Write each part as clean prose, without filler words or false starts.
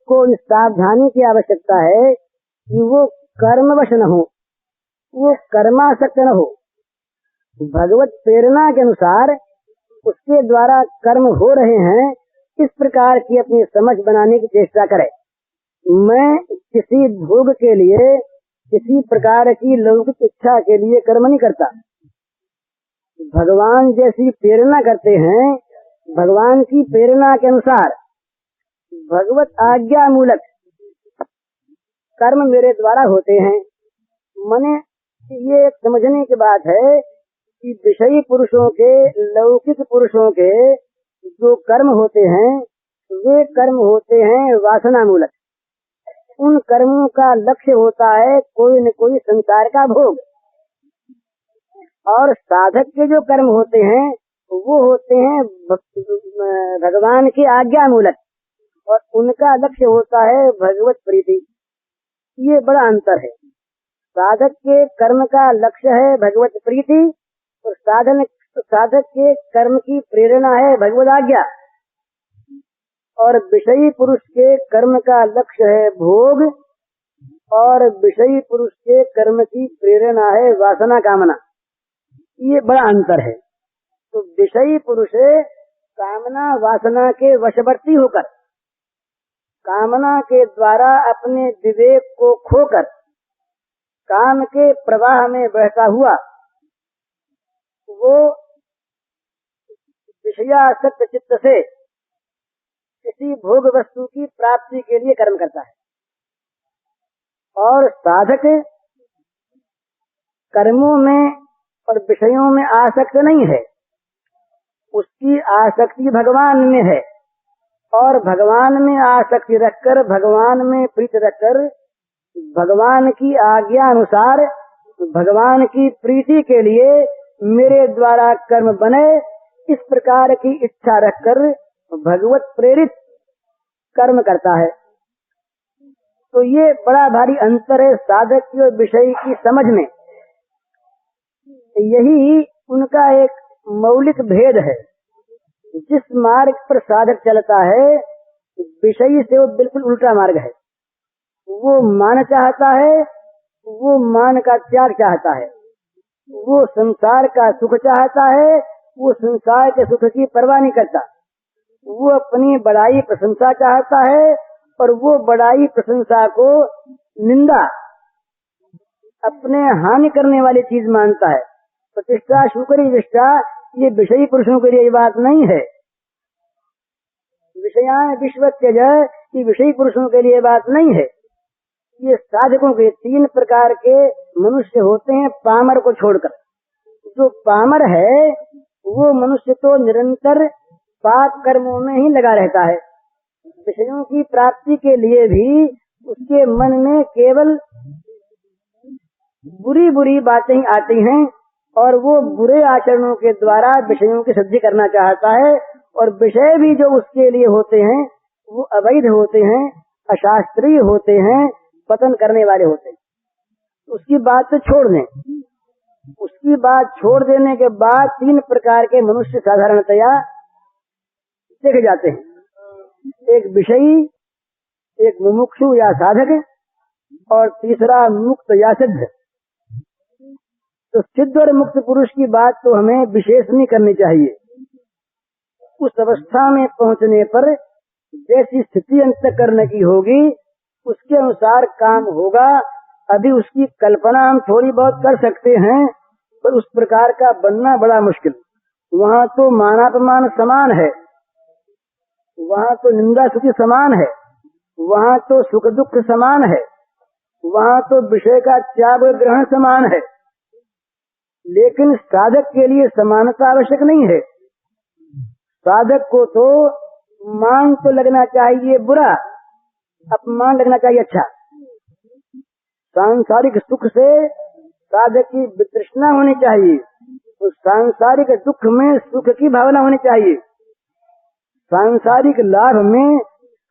को इस सावधानी की आवश्यकता है कि वो कर्मवश न हो, वो कर्मासक्त न हो। भगवत प्रेरणा के अनुसार उसके द्वारा कर्म हो रहे हैं, इस प्रकार की अपनी समझ बनाने की चेष्टा करे। मैं किसी भोग के लिए, किसी प्रकार की लौकिक इच्छा के लिए कर्म नहीं करता। भगवान जैसी प्रेरणा करते हैं, भगवान की प्रेरणा के अनुसार भगवत आज्ञा मूलक कर्म मेरे द्वारा होते हैं। मने ये समझने की बात है कि विषयी पुरुषों के, लौकिक पुरुषों के जो कर्म होते हैं, वे कर्म होते हैं वासना मूलक। उन कर्मों का लक्ष्य होता है कोई न कोई संसार का भोग। और साधक के जो कर्म होते हैं वो होते हैं भगवान की आज्ञा मूलक, और उनका लक्ष्य होता है भगवत प्रीति। ये बड़ा अंतर है। साधक के कर्म का लक्ष्य है भगवत प्रीति, और साधक के कर्म की प्रेरणा है भगवत आज्ञा। और विषयी पुरुष के कर्म का लक्ष्य है भोग, और विषयी पुरुष के कर्म की प्रेरणा है वासना कामना। ये बड़ा अंतर है। तो विषयी पुरुष कामना वासना के वशवर्ती होकर, कामना के द्वारा अपने विवेक को खोकर, काम के प्रवाह में बहता हुआ वो विषयासक्त चित्त से किसी भोग वस्तु की प्राप्ति के लिए कर्म करता है। और साधक कर्मों में और विषयों में आसक्त नहीं है, उसकी आसक्ति भगवान में है, और भगवान में आसक्ति रखकर, भगवान में प्रीति रखकर, भगवान की आज्ञा अनुसार, भगवान की प्रीति के लिए मेरे द्वारा कर्म बने, इस प्रकार की इच्छा रखकर भगवत प्रेरित कर्म करता है। तो ये बड़ा भारी अंतर है साधक की और विषय की समझ में। यही उनका एक मौलिक भेद है। जिस मार्ग पर साधक चलता है, विषयी से वो बिल्कुल उल्टा मार्ग है। वो मान चाहता है, वो मान का त्याग चाहता है, वो संसार का सुख चाहता है, वो संसार के सुख की परवाह नहीं करता। वो अपनी बड़ाई प्रशंसा चाहता है, और वो बड़ाई प्रशंसा को निंदा, अपने हानि करने वाली चीज मानता है। प्रतिष्ठा शुक्री विष्ठा, ये विषयी पुरुषों के लिए ये बात नहीं है। विषयान विश्व त्यज, ये विषयी पुरुषों के लिए बात नहीं है। ये साधकों के तीन प्रकार के मनुष्य होते हैं पामर को छोड़कर। जो पामर है वो मनुष्य तो निरंतर पाप कर्मों में ही लगा रहता है। विषयों की प्राप्ति के लिए भी उसके मन में केवल बुरी बुरी बातें ही आती हैं, और वो बुरे आचरणों के द्वारा विषयों की सिद्धि करना चाहता है। और विषय भी जो उसके लिए होते हैं वो अवैध होते हैं, अशास्त्रीय होते हैं, पतन करने वाले होते हैं। उसकी बात तो छोड़ दें। उसकी बात छोड़ देने के बाद तीन प्रकार के मनुष्य साधारणतया देखे जाते हैं। एक विषयी, एक मुमुक्षु या साधक, और तीसरा मुक्त या सिद्ध। तो सिद्ध और मुक्त पुरुष की बात तो हमें विशेष नहीं करनी चाहिए। उस अवस्था में पहुंचने पर जैसी स्थिति अंतःकरण की होगी उसके अनुसार काम होगा। अभी उसकी कल्पना हम थोड़ी बहुत कर सकते हैं, पर उस प्रकार का बनना बड़ा मुश्किल। वहाँ तो मानापमान समान है, वहाँ तो निंदा स्तुति समान है, वहाँ तो सुख दुख समान है, वहाँ तो विषय का त्याग ग्रहण समान है। लेकिन साधक के लिए समानता आवश्यक नहीं है। साधक को तो मान तो लगना चाहिए बुरा, अपमान लगना चाहिए अच्छा। सांसारिक सुख से साधक की वितृष्णा होनी चाहिए, तो सांसारिक दुख में सुख की भावना होनी चाहिए। सांसारिक लाभ में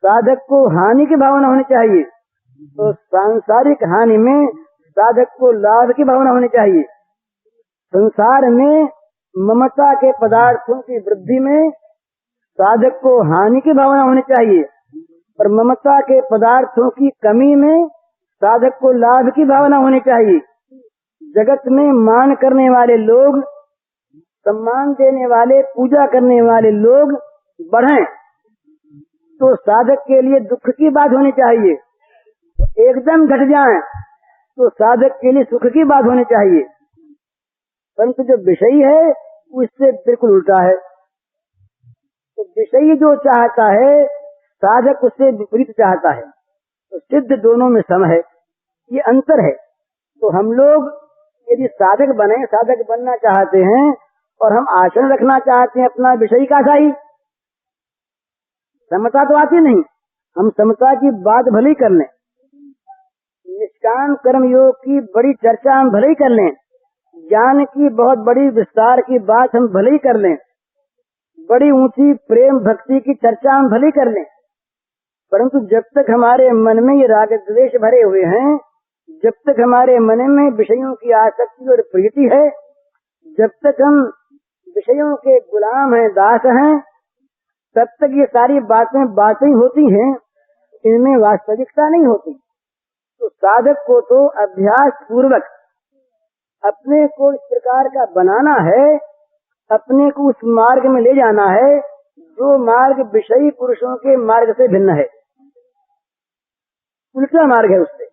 साधक को हानि की भावना होनी चाहिए, तो सांसारिक हानि में साधक को लाभ की भावना होनी चाहिए। संसार में ममता के पदार्थों की वृद्धि में साधक को हानि की भावना होनी चाहिए, और ममता के पदार्थों की कमी में साधक को लाभ की भावना होनी चाहिए। जगत में मान करने वाले लोग, सम्मान देने वाले, पूजा करने वाले लोग बढ़ें तो साधक के लिए दुख की बात होनी चाहिए। एकदम घट जाएं तो साधक के लिए सुख की बात होनी चाहिए। परंतु जो विषयी है वो इससे बिल्कुल उल्टा है। तो विषयी जो चाहता है साधक उससे विपरीत चाहता है। तो सिद्ध दोनों में सम है, ये अंतर है। तो हम लोग यदि साधक बने, साधक बनना चाहते हैं और हम आचरण रखना चाहते हैं अपना विषयी का सही, समता तो आती नहीं। हम समता की बात भले ही कर लें, निष्काम कर्म योग की बड़ी चर्चा हम भले ही कर लें, ज्ञान की बहुत बड़ी विस्तार की बात हम भले ही कर लें, बड़ी ऊंची प्रेम भक्ति की चर्चा हम भले ही कर लें, परंतु जब तक हमारे मन में ये राग द्वेष भरे हुए हैं, जब तक हमारे मन में विषयों की आसक्ति और प्रीति है, जब तक हम विषयों के गुलाम हैं, दास हैं, तब तक ये सारी बातें होती हैं, इनमें वास्तविकता नहीं होती। तो साधक को तो अभ्यास पूर्वक अपने को इस प्रकार का बनाना है, अपने को उस मार्ग में ले जाना है जो मार्ग विषयी पुरुषों के मार्ग से भिन्न है, उल्टा मार्ग है। उससे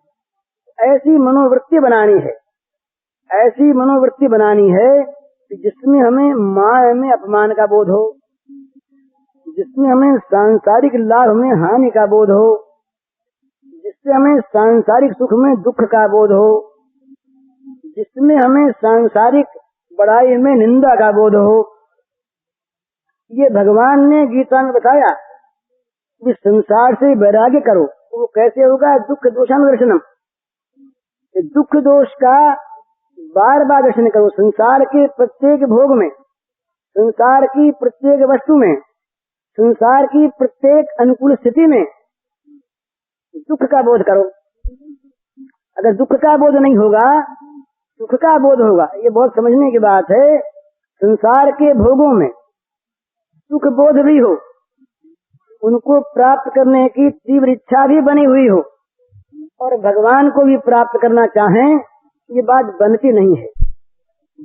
ऐसी मनोवृत्ति बनानी है, ऐसी मनोवृत्ति बनानी है कि जिसमें हमें मान में अपमान का बोध हो, जिसमें हमें सांसारिक लाभ में हानि का बोध हो, जिससे हमें सांसारिक सुख में दुख का बोध हो, जिसमें हमें सांसारिक बड़ाई में निंदा का बोध हो। ये भगवान ने गीता में बताया कि संसार से वैराग्य करो। वो कैसे होगा? दुख दोषानुदर्शनम, दुख दोष का बार बार दर्शन करो। संसार के प्रत्येक भोग में, संसार की प्रत्येक वस्तु में, संसार की प्रत्येक अनुकूल स्थिति में दुख का बोध करो। अगर दुख का बोध नहीं होगा, सुख का बोध होगा। ये बहुत समझने की बात है। संसार के भोगों में सुख बोध भी हो, उनको प्राप्त करने की तीव्र इच्छा भी बनी हुई हो, और भगवान को भी प्राप्त करना चाहें, ये बात बनती नहीं है।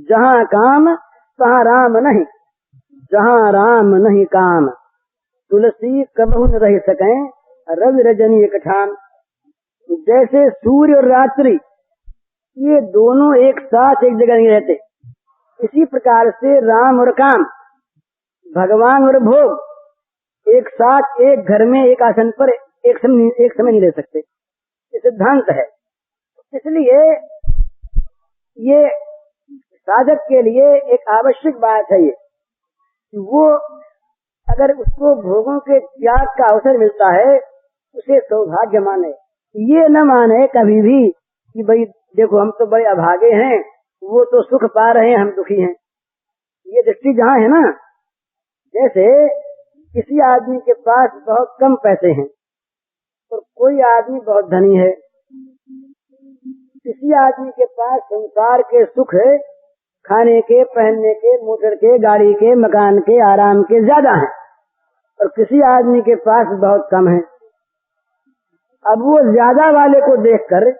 जहाँ काम तहाँ राम नहीं, जहाँ राम नहीं काम, तुलसी कबहू न रह सकें रवि रजनी एक ठान। जैसे सूर्य और रात्रि ये दोनों एक साथ एक जगह नहीं रहते, इसी प्रकार से राम और काम, भगवान और भोग एक साथ एक घर में एक आसन पर एक समय नहीं रह सकते। ये सिद्धांत है। इसलिए ये साधक के लिए एक आवश्यक बात है ये, वो अगर उसको भोगों के त्याग का अवसर मिलता है उसे सौभाग्य माने। ये न माने कभी भी कि भाई देखो हम तो बड़े अभागे हैं, वो तो सुख पा रहे हैं, हम दुखी हैं। ये दृष्टि जहाँ है ना, जैसे किसी आदमी के पास बहुत कम पैसे हैं और कोई आदमी बहुत धनी है। किसी आदमी के पास संसार के सुख खाने के, पहनने के, मोटर के, गाड़ी के, मकान के, आराम के ज्यादा हैं, और किसी आदमी के पास बहुत कम है। अब वो ज्यादा वाले को देखकर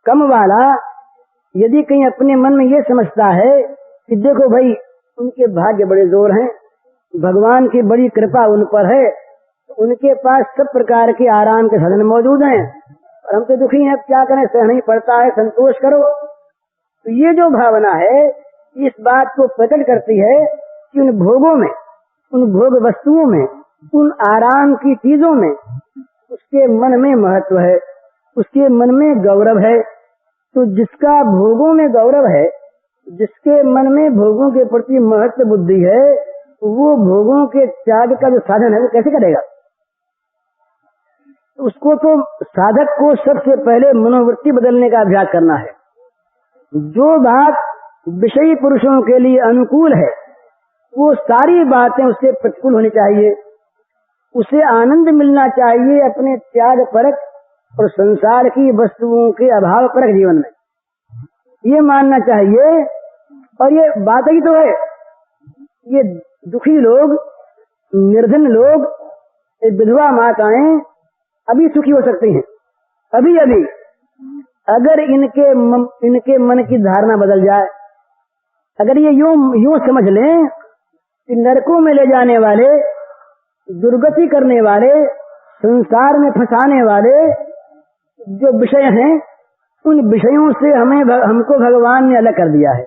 कम वाला यदि कहीं अपने मन में ये समझता है कि देखो भाई उनके भाग्य बड़े जोर हैं, भगवान की बड़ी कृपा उन पर है, उनके पास सब प्रकार के आराम के साधन मौजूद हैं, और हम तो दुखी हैं, अब क्या करें, सहना ही पड़ता है, संतोष करो। तो ये जो भावना है इस बात को प्रकट करती है कि उन भोगों में, उन भोग वस्तुओं में, उन आराम की चीजों में उसके मन में महत्व है, उसके मन में गौरव है। तो जिसका भोगों में गौरव है, जिसके मन में भोगों के प्रति महत्व बुद्धि है, वो भोगों के त्याग का जो साधन है वो कैसे करेगा? उसको तो साधक को सबसे पहले मनोवृत्ति बदलने का अभ्यास करना है। जो बात विषयी पुरुषों के लिए अनुकूल है वो सारी बातें उससे प्रतिकूल होनी चाहिए। उसे आनंद मिलना चाहिए अपने त्याग परक और संसार की वस्तुओं के अभाव परक जीवन में, ये मानना चाहिए। और ये बात ही तो है, ये दुखी लोग, निर्धन लोग, विधवा माताएं, अभी सुखी हो सकती हैं, अभी अभी, अगर इनके मन की धारणा बदल जाए। अगर ये यूं समझ लें कि नरकों में ले जाने वाले, दुर्गति करने वाले, संसार में फंसाने वाले जो विषय हैं, उन विषयों से हमको भगवान ने अलग कर दिया है।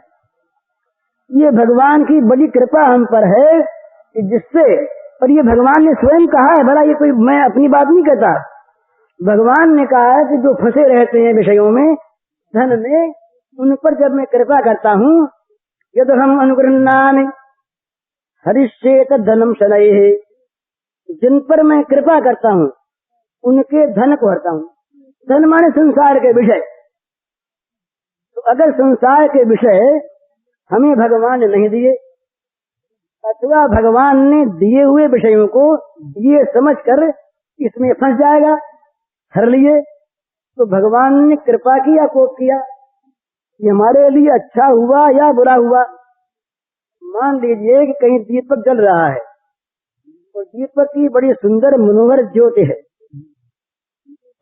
ये भगवान की बड़ी कृपा हम पर है कि जिससे, और ये भगवान ने स्वयं कहा है, भला ये कोई मैं अपनी बात नहीं कहता, भगवान ने कहा है कि जो फंसे रहते हैं विषयों में, धन में, उन पर जब मैं कृपा करता हूँ, यदि हम अनुगृह्णामि हरिष्येत धनम शनैः, जिन पर मैं कृपा करता हूँ उनके धन को हरता हूँ। धन माने संसार के विषय। तो अगर संसार के विषय हमें भगवान ने नहीं दिए, अथवा भगवान ने दिए हुए विषयों को ये समझकर इसमें फंस जाएगा, हर लिए, तो भगवान ने कृपा की या कोप किया, ये हमारे लिए अच्छा हुआ या बुरा हुआ। मान लीजिए कि कहीं दीपक जल रहा है और दीपक की बड़ी सुंदर मनोहर ज्योति है,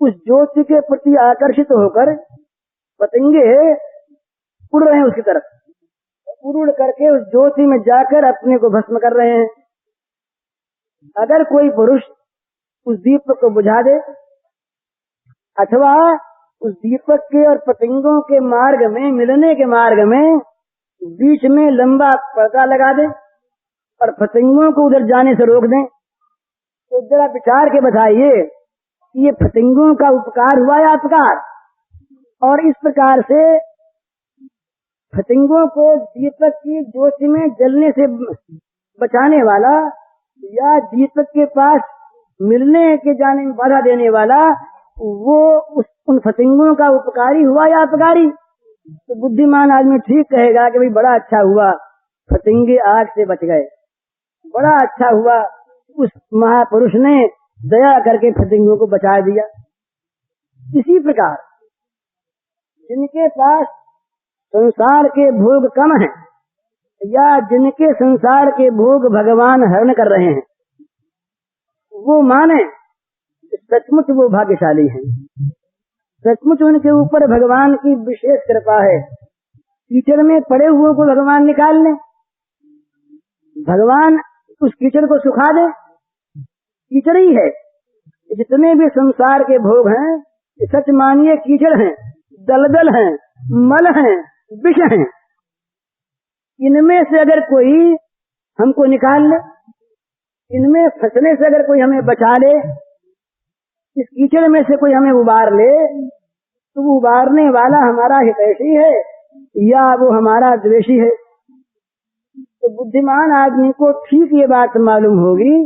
उस ज्योति के प्रति आकर्षित होकर पतंगे उड़ रहे हैं उसकी तरफ, उड़ करके उस ज्योति में जाकर अपने को भस्म कर रहे हैं। अगर कोई पुरुष उस दीपक को बुझा दे, अथवा उस दीपक के और पतंगों के मार्ग में, मिलने के मार्ग में बीच में लंबा पर्दा लगा दे और पतंगों को उधर जाने से रोक दें, तो जरा विचार के बताइए ये पतंगों का उपकार हुआ या अपकार। और इस प्रकार से पतंगों को दीपक की ज्योति में जलने से बचाने वाला या दीपक के पास मिलने के जाने में बाधा देने वाला, वो उन पतंगों का उपकारी हुआ या अपकारी। तो बुद्धिमान आदमी ठीक कहेगा कि भाई बड़ा अच्छा हुआ पतंगे आग से बच गए, बड़ा अच्छा हुआ उस महापुरुष ने दया करके पतंगों को बचा दिया। इसी प्रकार जिनके पास संसार के भोग कम हैं या जिनके संसार के भोग भगवान हरण कर रहे हैं, वो माने सचमुच वो भाग्यशाली हैं, सचमुच उनके ऊपर भगवान की विशेष कृपा है। कीचड़ में पड़े हुए को भगवान निकाल ले, भगवान उस कीचड़ को सुखा दे, कीचड़ ही है। जितने भी संसार के भोग हैं सच मानिए कीचड़ हैं, दलदल हैं, मल हैं, विष हैं। इनमें से अगर कोई हमको निकाल ले, इनमें फंसने से अगर कोई हमें बचा ले, इस कीचड़ में से कोई हमें उबार ले, तो वो उबारने वाला हमारा हितैषी है या वो हमारा द्वेषी है। तो बुद्धिमान आदमी को ठीक ये बात मालूम होगी,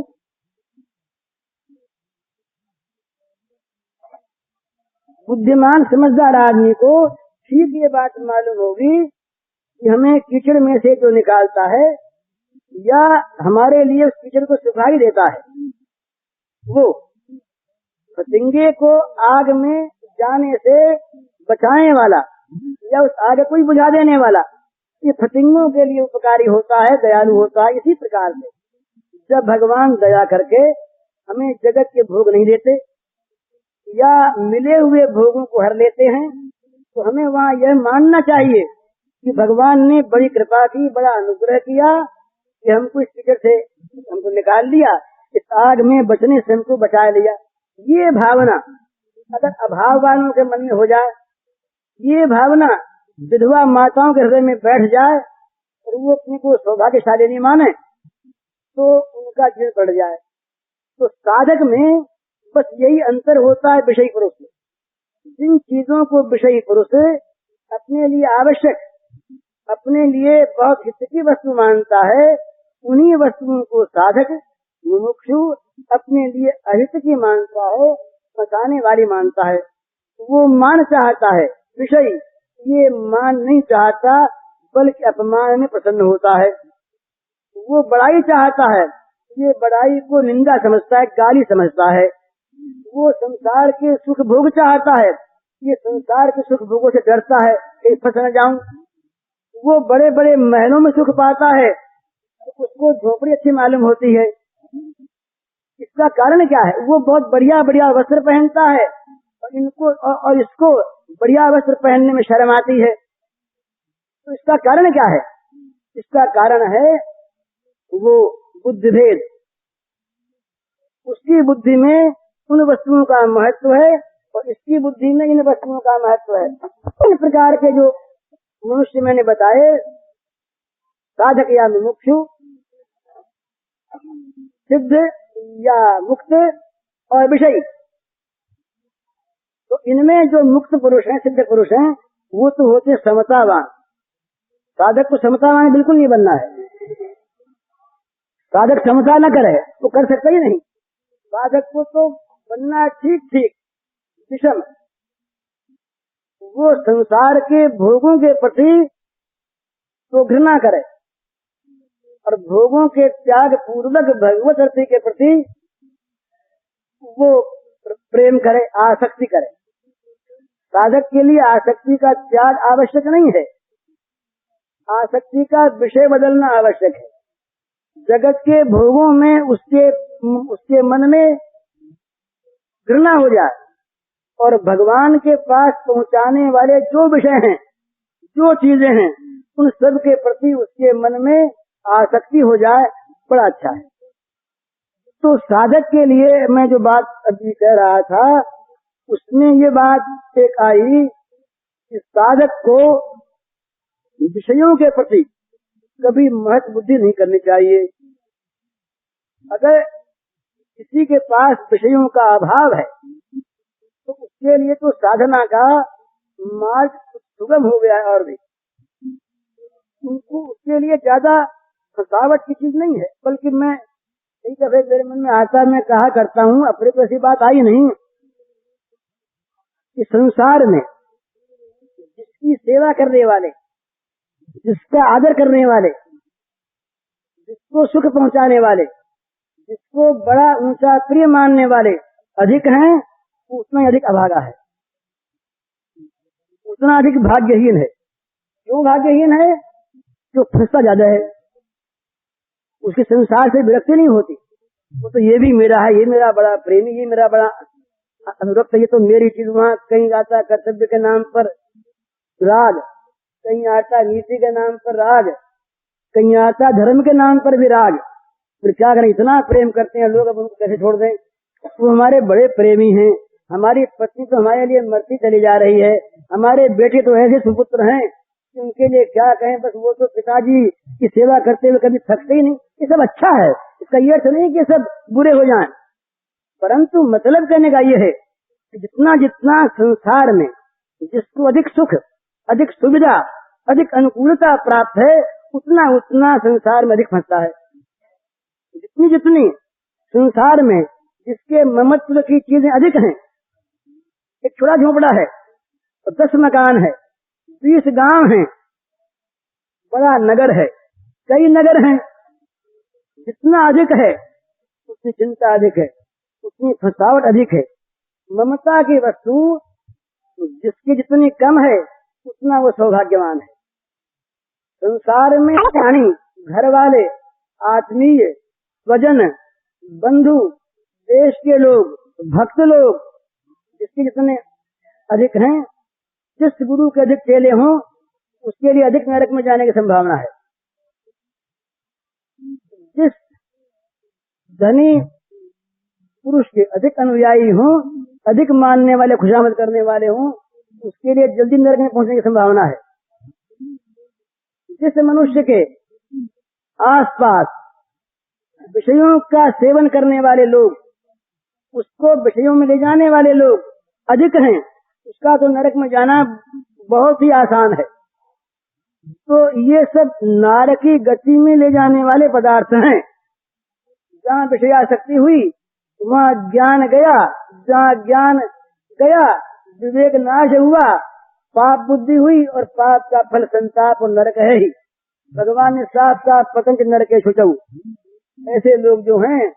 बुद्धिमान समझदार आदमी को ठीक ये बात मालूम होगी कि हमें कीचड़ में से जो निकालता है या हमारे लिए उस कीचड़ को सुखा ही देता है, वो पतंगे को आग में जाने से बचाने वाला या उस आग को ही बुझा देने वाला, ये पतंगों के लिए उपकारी होता है, दयालु होता है। इसी प्रकार से जब भगवान दया करके हमें जगत के भोग नहीं देते या मिले हुए भोगों को हर लेते हैं, तो हमें वहाँ यह मानना चाहिए कि भगवान ने बड़ी कृपा की, बड़ा अनुग्रह किया कि हमको इस कीचड़ से हमको निकाल लिया, इस आग में बचने से हमको बचा लिया। ये भावना अगर अभाव वालों के मन में हो जाए, ये भावना विधवा माताओं के हृदय में बैठ जाए और वो अपने को सौभाग्यशाली नहीं माने, तो उनका जीवन बढ़ जाए। तो साधक में बस यही अंतर होता है विषयी पुरुष में। जिन चीजों को विषयी पुरुष अपने लिए आवश्यक, अपने लिए बहुत हित की वस्तु मानता है, उन्हीं वस्तुओं को साधक मुमुक्षु अपने लिए अहित की मानता है, फंसाने वाली मानता है। वो मान चाहता है विषय, ये मान नहीं चाहता, बल्कि अपमान में प्रसन्न होता है। वो बड़ाई चाहता है, ये बड़ाई को निंदा समझता है, गाली समझता है। वो संसार के सुख भोग चाहता है, ये संसार के सुख भोगों से डरता है कहीं फंस न जाऊं। वो बड़े बड़े महलों में सुख पाता है, तो उसको झोपड़ी अच्छी मालूम होती है। इसका कारण क्या है? वो बहुत बढ़िया बढ़िया वस्त्र पहनता है और इसको बढ़िया वस्त्र पहनने में शर्म आती है। तो इसका कारण क्या है? इसका कारण है वो बुद्धि भेद। उसकी बुद्धि में उन वस्तुओं का महत्व है और इसकी बुद्धि में इन वस्तुओं का महत्व है। इस प्रकार के जो मनुष्य मैंने बताए, साधक या मुमुक्षु, सिद्ध या मुक्त और विषयी, तो इनमें जो मुक्त पुरुष हैं, सिद्ध पुरुष हैं, वो तो होते समतावान। साधक को समतावान बिल्कुल नहीं बनना है। साधक समता न करे वो कर सकता ही नहीं। साधक को तो बनना ठीक ठीक विषम। वो संसार के भोगों के प्रति तो घृणा करे और भोगों के त्याग पूर्वक भगवत अर्थ के प्रति वो प्रेम करे, आसक्ति करे। साधक के लिए आसक्ति का त्याग आवश्यक नहीं है, आसक्ति का विषय बदलना आवश्यक है। जगत के भोगों में उसके मन में घृणा हो जाए और भगवान के पास पहुंचाने वाले जो विषय हैं, जो चीजें हैं, उन सब के प्रति उसके मन में आसक्ति हो जाए, बड़ा अच्छा है। तो साधक के लिए मैं जो बात अभी कह रहा था, उसमें ये बात एक आई कि साधक को विषयों के प्रति कभी महत्व बुद्धि नहीं करनी चाहिए। अगर किसी के पास विषयों का अभाव है तो उसके लिए तो साधना का मार्ग सुगम हो गया है। और भी उनको उसके लिए ज्यादा फसावट की चीज नहीं है, बल्कि मैं कई दफे मेरे मन में आता, मैं कहा करता हूँ, अपने को ऐसी बात आई नहीं कि संसार में जिसकी सेवा करने वाले, जिसका आदर करने वाले, जिसको सुख पहुंचाने वाले, जिसको बड़ा ऊंचा प्रिय मानने वाले अधिक हैं, उतना ही अधिक अभागा है, उतना अधिक भाग्यहीन है। क्यों भाग्यहीन है? जो फंसता ज्यादा है, उसके संसार से विरक्ति नहीं होती। वो तो ये भी मेरा है, ये मेरा बड़ा प्रेमी, ये मेरा बड़ा अनुरक्त, ये तो मेरी चीज। वहाँ कहीं आता कर्तव्य के नाम पर राग, कहीं आता नीति के नाम पर राग, कहीं आता धर्म के नाम पर भी राग। फिर क्या करें, इतना प्रेम करते हैं लोग, अब उनको कैसे छोड़ दें? वो हमारे बड़े प्रेमी हैं। हमारी पत्नी तो हमारे लिए मरती चली जा रही है, हमारे बेटे तो ऐसे सुपुत्र हैं कि उनके लिए क्या कहें। बस वो तो पिताजी की सेवा करते हुए कभी थकते ही नहीं। ये सब अच्छा है, इसका ये अर्थ नहीं कि सब बुरे हो जाएं, परंतु मतलब कहने का ये है कि जितना जितना संसार में जिसको अधिक सुख, अधिक सुविधा, अधिक अनुकूलता प्राप्त है, उतना उतना संसार में अधिक फंसता है। जितनी जितनी संसार में जिसके ममत्व की चीजें अधिक हैं, एक छोटा झोपड़ा है और 10 मकान है, 20 गांव हैं, बड़ा नगर है, कई नगर हैं, जितना अधिक है उतनी चिंता अधिक है, उतनी फसावट अधिक है। ममता की वस्तु जिसकी जितनी कम है उतना वो सौभाग्यवान है। संसार में प्राणी, घर वाले, आत्मीय, स्वजन, बंधु, देश के लोग, भक्त लोग जिसके जितने अधिक हैं, जिस गुरु के अधिक चेले हों, उसके लिए अधिक नरक में जाने की संभावना है। जिस धनी पुरुष के अधिक अनुयायी हों, अधिक मानने वाले, खुशामद करने वाले हों, उसके लिए जल्दी नरक में पहुंचने की संभावना है। जिस मनुष्य के आसपास विषयों का सेवन करने वाले लोग, उसको विषयों में ले जाने वाले लोग अधिक हैं, उसका तो नरक में जाना बहुत ही आसान है। तो ये सब नारकी गति में ले जाने वाले पदार्थ हैं। जहाँ विषयासक्ति हुई वहाँ ज्ञान गया, जहाँ ज्ञान गया विवेक नाश हुआ, पाप बुद्धि हुई और पाप का फल संताप और नरक है ही। भगवान ने साफ साफ पतंग नरके शुचौ। ऐसे लोग जो हैं,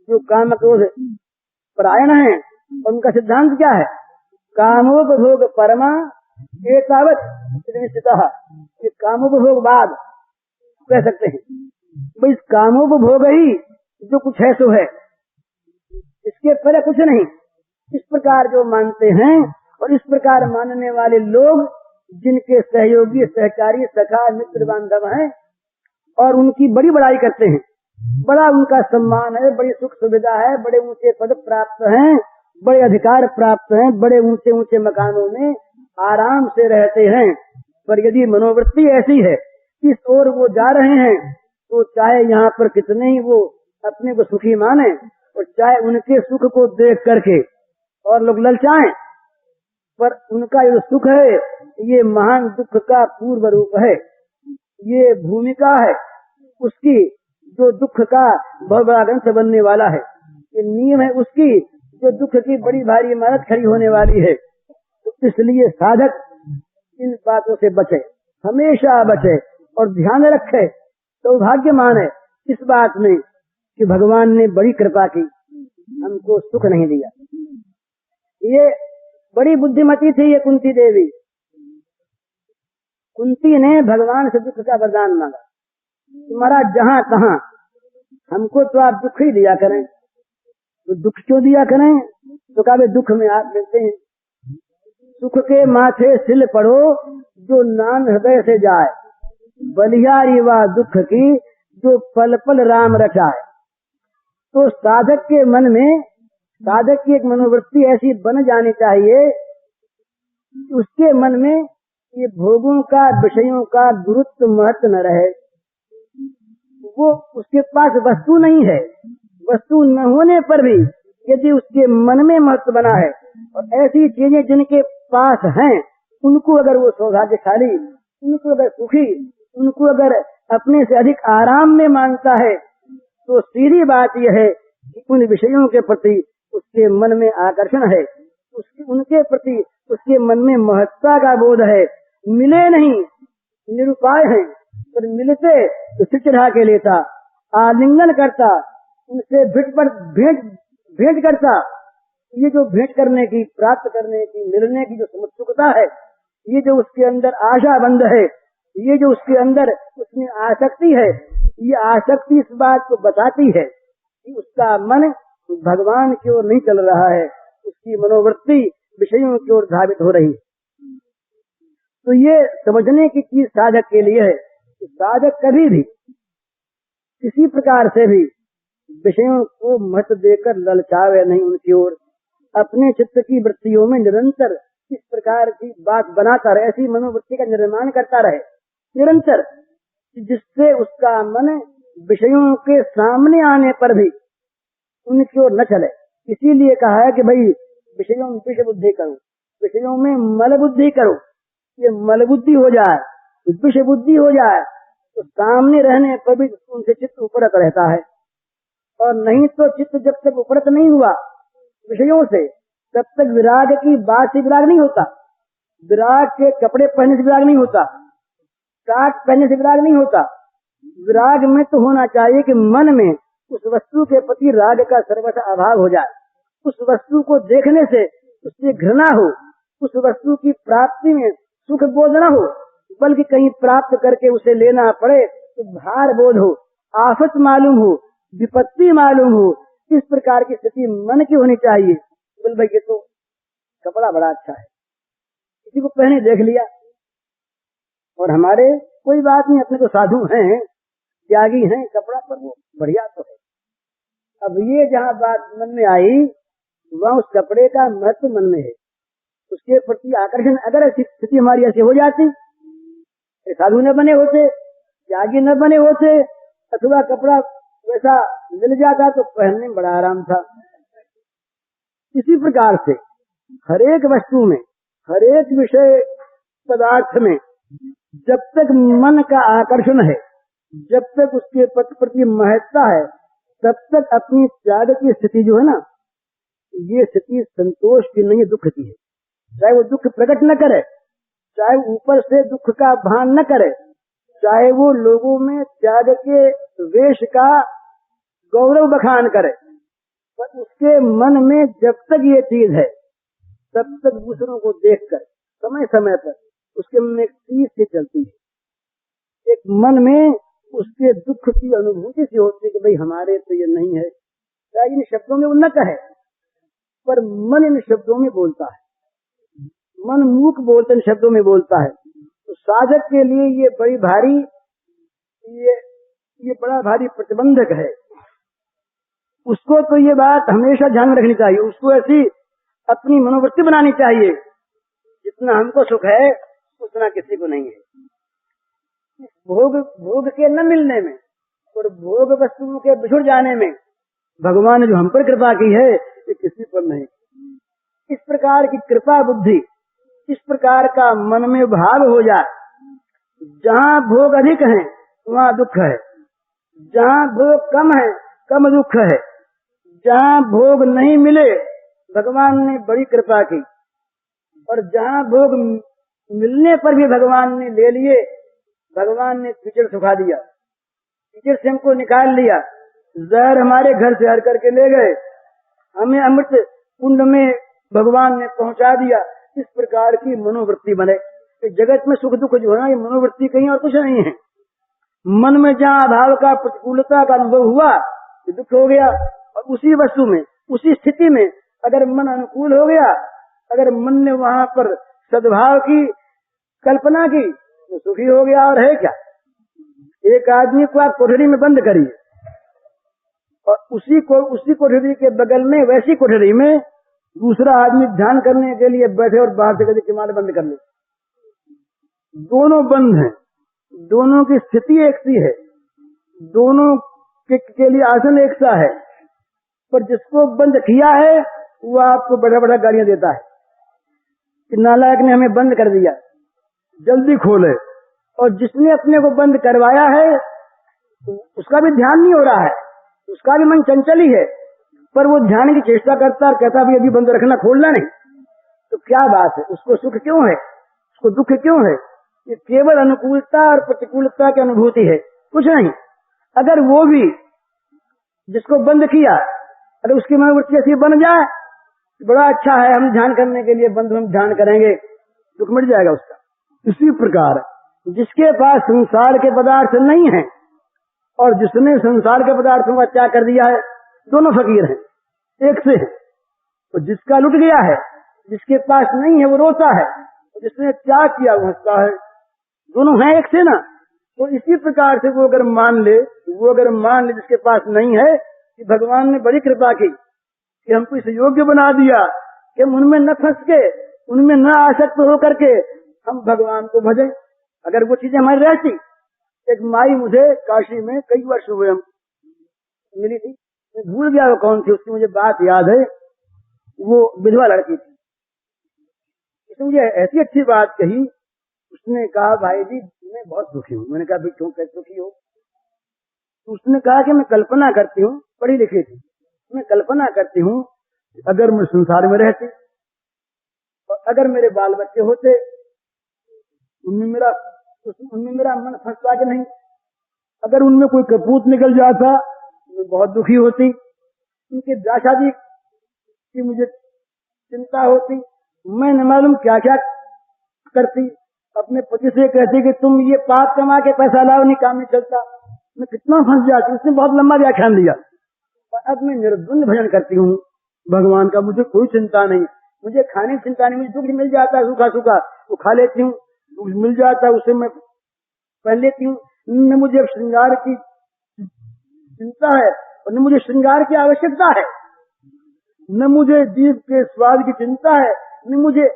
जो काम क्रोध परायण हैं, उनका सिद्धांत क्या है? कामोपभोग परमा एतावत् निश्चितः। ये कामोपभोगवाद कह सकते हैं। भाई कामोपभोग ही जो कुछ है सो है, इसके परे कुछ नहीं। इस प्रकार जो मानते हैं और इस प्रकार मानने वाले लोग जिनके सहयोगी, सहकारी, सखा, मित्र, बांधव हैं और उनकी बड़ी बड़ाई करते हैं, बड़ा उनका सम्मान है, बड़ी सुख सुविधा है, बड़े ऊंचे पद प्राप्त हैं, बड़े अधिकार प्राप्त हैं, बड़े ऊंचे ऊंचे मकानों में आराम से रहते हैं। पर यदि मनोवृत्ति ऐसी है इस ओर वो जा रहे हैं तो चाहे यहाँ पर कितने ही वो अपने को सुखी माने और चाहे उनके सुख को देख करके और लोग ललचाएं, पर उनका जो सुख है ये महान दुख का पूर्व रूप है, ये भूमिका है उसकी जो दुख का बहुत बड़ा ग्रंथ बनने वाला है, ये नींव है उसकी जो दुख की बड़ी भारी इमारत खड़ी होने वाली है। तो इसलिए साधक इन बातों से बचे, हमेशा बचे और ध्यान रखे। सौभाग्यमान है इस बात में कि भगवान ने बड़ी कृपा की, हमको सुख नहीं दिया। ये बड़ी बुद्धिमती थी ये कुंती देवी। कुंती ने भगवान से दुख का वरदान मांगा, तुम्हारा जहाँ कहाँ हमको तो आप दुख ही दिया करें। तो दुख क्यों दिया करें? तो कहा दुख में आप मिलते हैं। सुख के माथे सिल पड़ो जो नाम हृदय से जाए, बलिहारी वा दुख की जो पल पल राम रचाए। तो साधक के मन में, साधक की एक मनोवृत्ति ऐसी बन जानी चाहिए, उसके मन में ये भोगों का, विषयों का गुरुत्व महत्व न रहे। वो उसके पास वस्तु नहीं है, वस्तु न होने पर भी यदि उसके मन में महत्व बना है और ऐसी चीजें जिनके पास हैं उनको अगर वो सौभाग्यशाली, उनको अगर सुखी, उनको अगर अपने से अधिक आराम में मानता है, तो सीधी बात यह है कि उन विषयों के प्रति उसके मन में आकर्षण है, उनके प्रति उसके मन में महत्ता का बोध है। मिले नहीं, निरुपाय है, पर मिलते तो सिर चढ़ा के लेता, आलिंगन करता, उनसे भेंट करता। ये जो भेंट करने की, प्राप्त करने की, मिलने की जो समुत्सुकता है, ये जो उसके अंदर आशा बंद है, ये जो उसके अंदर उसमें आसक्ति है, ये आसक्ति इस बात को बताती है कि उसका मन भगवान की ओर नहीं चल रहा है, उसकी मनोवृत्ति विषयों की ओर धावित हो रही। तो ये समझने की चीज साधक के लिए है कि साधक कभी भी किसी प्रकार से भी विषयों को महत्व देकर ललचावे नहीं उनकी ओर, अपने चित्त की वृत्तियों में निरंतर इस प्रकार की बात बनाता रहे, ऐसी मनोवृत्ति का निर्माण करता रहे निरंतर, जिससे उसका मन विषयों के सामने आने पर भी उनकी ओर न चले। इसीलिए कहा है कि भाई विषयों में विषय बुद्धि करो, विषयों में मल बुद्धि करो। ये मल बुद्धि हो जाए, विषय बुद्धि हो जाए तो सामने रहने पर भी उनसे चित्त उपरत रहता है। और नहीं तो चित्त जब तक उपरत नहीं हुआ विषयों से, तब तक विराग की बात से विराग नहीं होता, विराग के कपड़े पहनने से विराग नहीं होता, काट पहनने से विराग नहीं होता। विराग में तो होना चाहिए कि मन में उस वस्तु के प्रति राग का सर्वथा अभाव हो जाए, उस वस्तु को देखने से उससे घृणा हो, उस वस्तु की प्राप्ति में सुख बोध न हो, बल्कि कहीं प्राप्त करके उसे लेना पड़े तो भार बोध हो, आफत मालूम हो, विपत्ति मालूम हो। इस प्रकार की स्थिति मन की होनी चाहिए। बोल भाई ये तो कपड़ा बड़ा अच्छा है, किसी को पहने देख लिया, और हमारे कोई बात नहीं, अपने तो साधु हैं, त्यागी हैं, कपड़ा पर वो बढ़िया तो है। अब ये जहाँ बात मन में आई वहाँ उस कपड़े का महत्व मन में है, उसके प्रति आकर्षण अगर ऐसी स्थिति हमारी ऐसी हो जाती, साधु न बने होते, त्यागी न बने होते, अथवा कपड़ा वैसा मिल जाता तो पहनने में बड़ा आराम था। इसी प्रकार से हरेक वस्तु में, हरेक विषय पदार्थ में जब तक मन का आकर्षण है, जब तक उसके प्रति महत्ता है, तब तक अपनी त्याग की स्थिति जो है ना, ये स्थिति संतोष की नहीं, दुख की है। चाहे वो दुख प्रकट न करे, चाहे ऊपर से दुख का भान न करे, चाहे वो लोगों में त्याग के वेश का गौरव बखान करे, पर उसके मन में जब तक ये चीज है, तब तक दूसरों को देखकर समय समय पर उसके मन में एक चीज सी चलती है, एक मन में उसके दुख की अनुभूति सी होती है कि भाई हमारे तो ये नहीं है। चाहे इन शब्दों में वो न कहे, पर मन इन शब्दों में बोलता है, मन मूक बोलते इन शब्दों में बोलता है। तो साधक के लिए ये बड़ी भारी, ये बड़ा भारी प्रतिबंधक है। उसको तो ये बात हमेशा ध्यान में रखनी चाहिए, उसको ऐसी अपनी मनोवृत्ति बनानी चाहिए, जितना हमको सुख है उतना किसी को नहीं है। भोग के न मिलने में और भोग वस्तुओं के बिछुड़ जाने में भगवान ने जो हम पर कृपा की है ये किसी पर नहीं। इस प्रकार की कृपा बुद्धि, इस प्रकार का मन में भाव हो जाए, जहाँ भोग अधिक है वहाँ दुख है, जहाँ भोग कम है कम दुख है, जहाँ भोग नहीं मिले भगवान ने बड़ी कृपा की, और जहाँ भोग मिलने पर भी भगवान ने ले लिए, भगवान ने कीचड़ सुखा दिया, कीचड़ से हमको निकाल लिया, जहर हमारे घर से हर करके ले गए, हमें अमृत कुंड में भगवान ने पहुंचा दिया। इस प्रकार की मनोवृत्ति बने। जगत में सुख दुख जो है ये मनोवृत्ति कहीं और कुछ नहीं है। मन में जहाँ अभाव का, प्रतिकूलता का अनुभव हुआ ये दुख हो गया, और उसी वस्तु में, उसी स्थिति में अगर मन अनुकूल हो गया, अगर मन ने वहाँ पर सद्भाव की कल्पना की तो सुखी हो गया। और है क्या, एक आदमी को आप कोठरी में बंद करिए और उसी कोठरी के बगल में वैसी कोठरी में दूसरा आदमी ध्यान करने के लिए बैठे और बाहर से कभी किनारे बंद कर ले, दोनों बंद हैं, दोनों की स्थिति एक सी है, दोनों के लिए आसन एक सा है, पर जिसको बंद किया है वो आपको बड़ा बड़ा गालियां देता है कि नालायक ने हमें बंद कर दिया, जल्दी खोले। और जिसने अपने को बंद करवाया है उसका भी ध्यान नहीं हो रहा है, उसका भी मन चंचल ही है, पर वो ध्यान की चेष्टा करता और कहता भी अभी बंद रखना, खोलना नहीं। तो क्या बात है, उसको सुख क्यों है, उसको दुख क्यों है? ये केवल अनुकूलता और प्रतिकूलता की अनुभूति है, कुछ नहीं। अगर वो भी जिसको बंद किया, अगर उसकी मनोवृत्ति ऐसी बन जाए बड़ा अच्छा है, हम ध्यान करने के लिए बंद, हम ध्यान करेंगे, दुख मिट जाएगा उसका। इसी प्रकार जिसके पास संसार के पदार्थ नहीं है और जिसने संसार के पदार्थों का त्याग कर दिया है, दोनों फकीर हैं, एक से है। तो जिसका लुट गया है, जिसके पास नहीं है वो रोता है, जिसने त्याग किया वो हंसता है, दोनों हैं एक से ना। तो इसी प्रकार से वो अगर मान ले जिसके पास नहीं है कि भगवान ने बड़ी कृपा की कि हमको इस योग्य बना दिया कि हम उनमें न फंस के, उनमें न आसक्त हो करके हम भगवान को भजें। अगर वो चीजें हमारी रहती, एक माई मुझे काशी में कई वर्ष हुए हम मिली थी, मैं भूल गया वो कौन थी, उसकी मुझे बात याद है, वो विधवा लड़की थी। उसने मुझे ऐसी अच्छी बात कही, उसने कहा भाई जी मैं बहुत दुखी हूँ। मैंने कहा भाई क्यों, कैसे दुखी हो? तो उसने कहा कि मैं कल्पना करती हूँ, पढ़ी लिखी थी, मैं कल्पना करती हूँ अगर मैं संसार में रहती और अगर मेरे बाल बच्चे होते, उनमें मेरा मन फंसता कि नहीं, अगर उनमें कोई कपूत निकल जाता मैं बहुत दुखी होती, उनके ब्याह शादी की मुझे चिंता होती, मैं न मालूम क्या क्या करती, अपने पति से कहती कि तुम ये पाप कमा के पैसा लाओ, नहीं काम नहीं चलता, मैं कितना फंस जाती। उसने बहुत लंबा व्याख्यान दिया। और अब मैं निर्द्वंद भजन करती हूँ भगवान का, मुझे कोई चिंता नहीं, मुझे खाने की चिंता नहीं, मुझे दुख मिल जाता है सूखा सूखा वो खा लेती हूँ, दुख मिल जाता है उसे मैं पहन लेती हूँ, न मुझे श्रृंगार की चिंता है और न मुझे श्रृंगार की आवश्यकता है, न मुझे जीव के स्वाद की चिंता है, न मुझे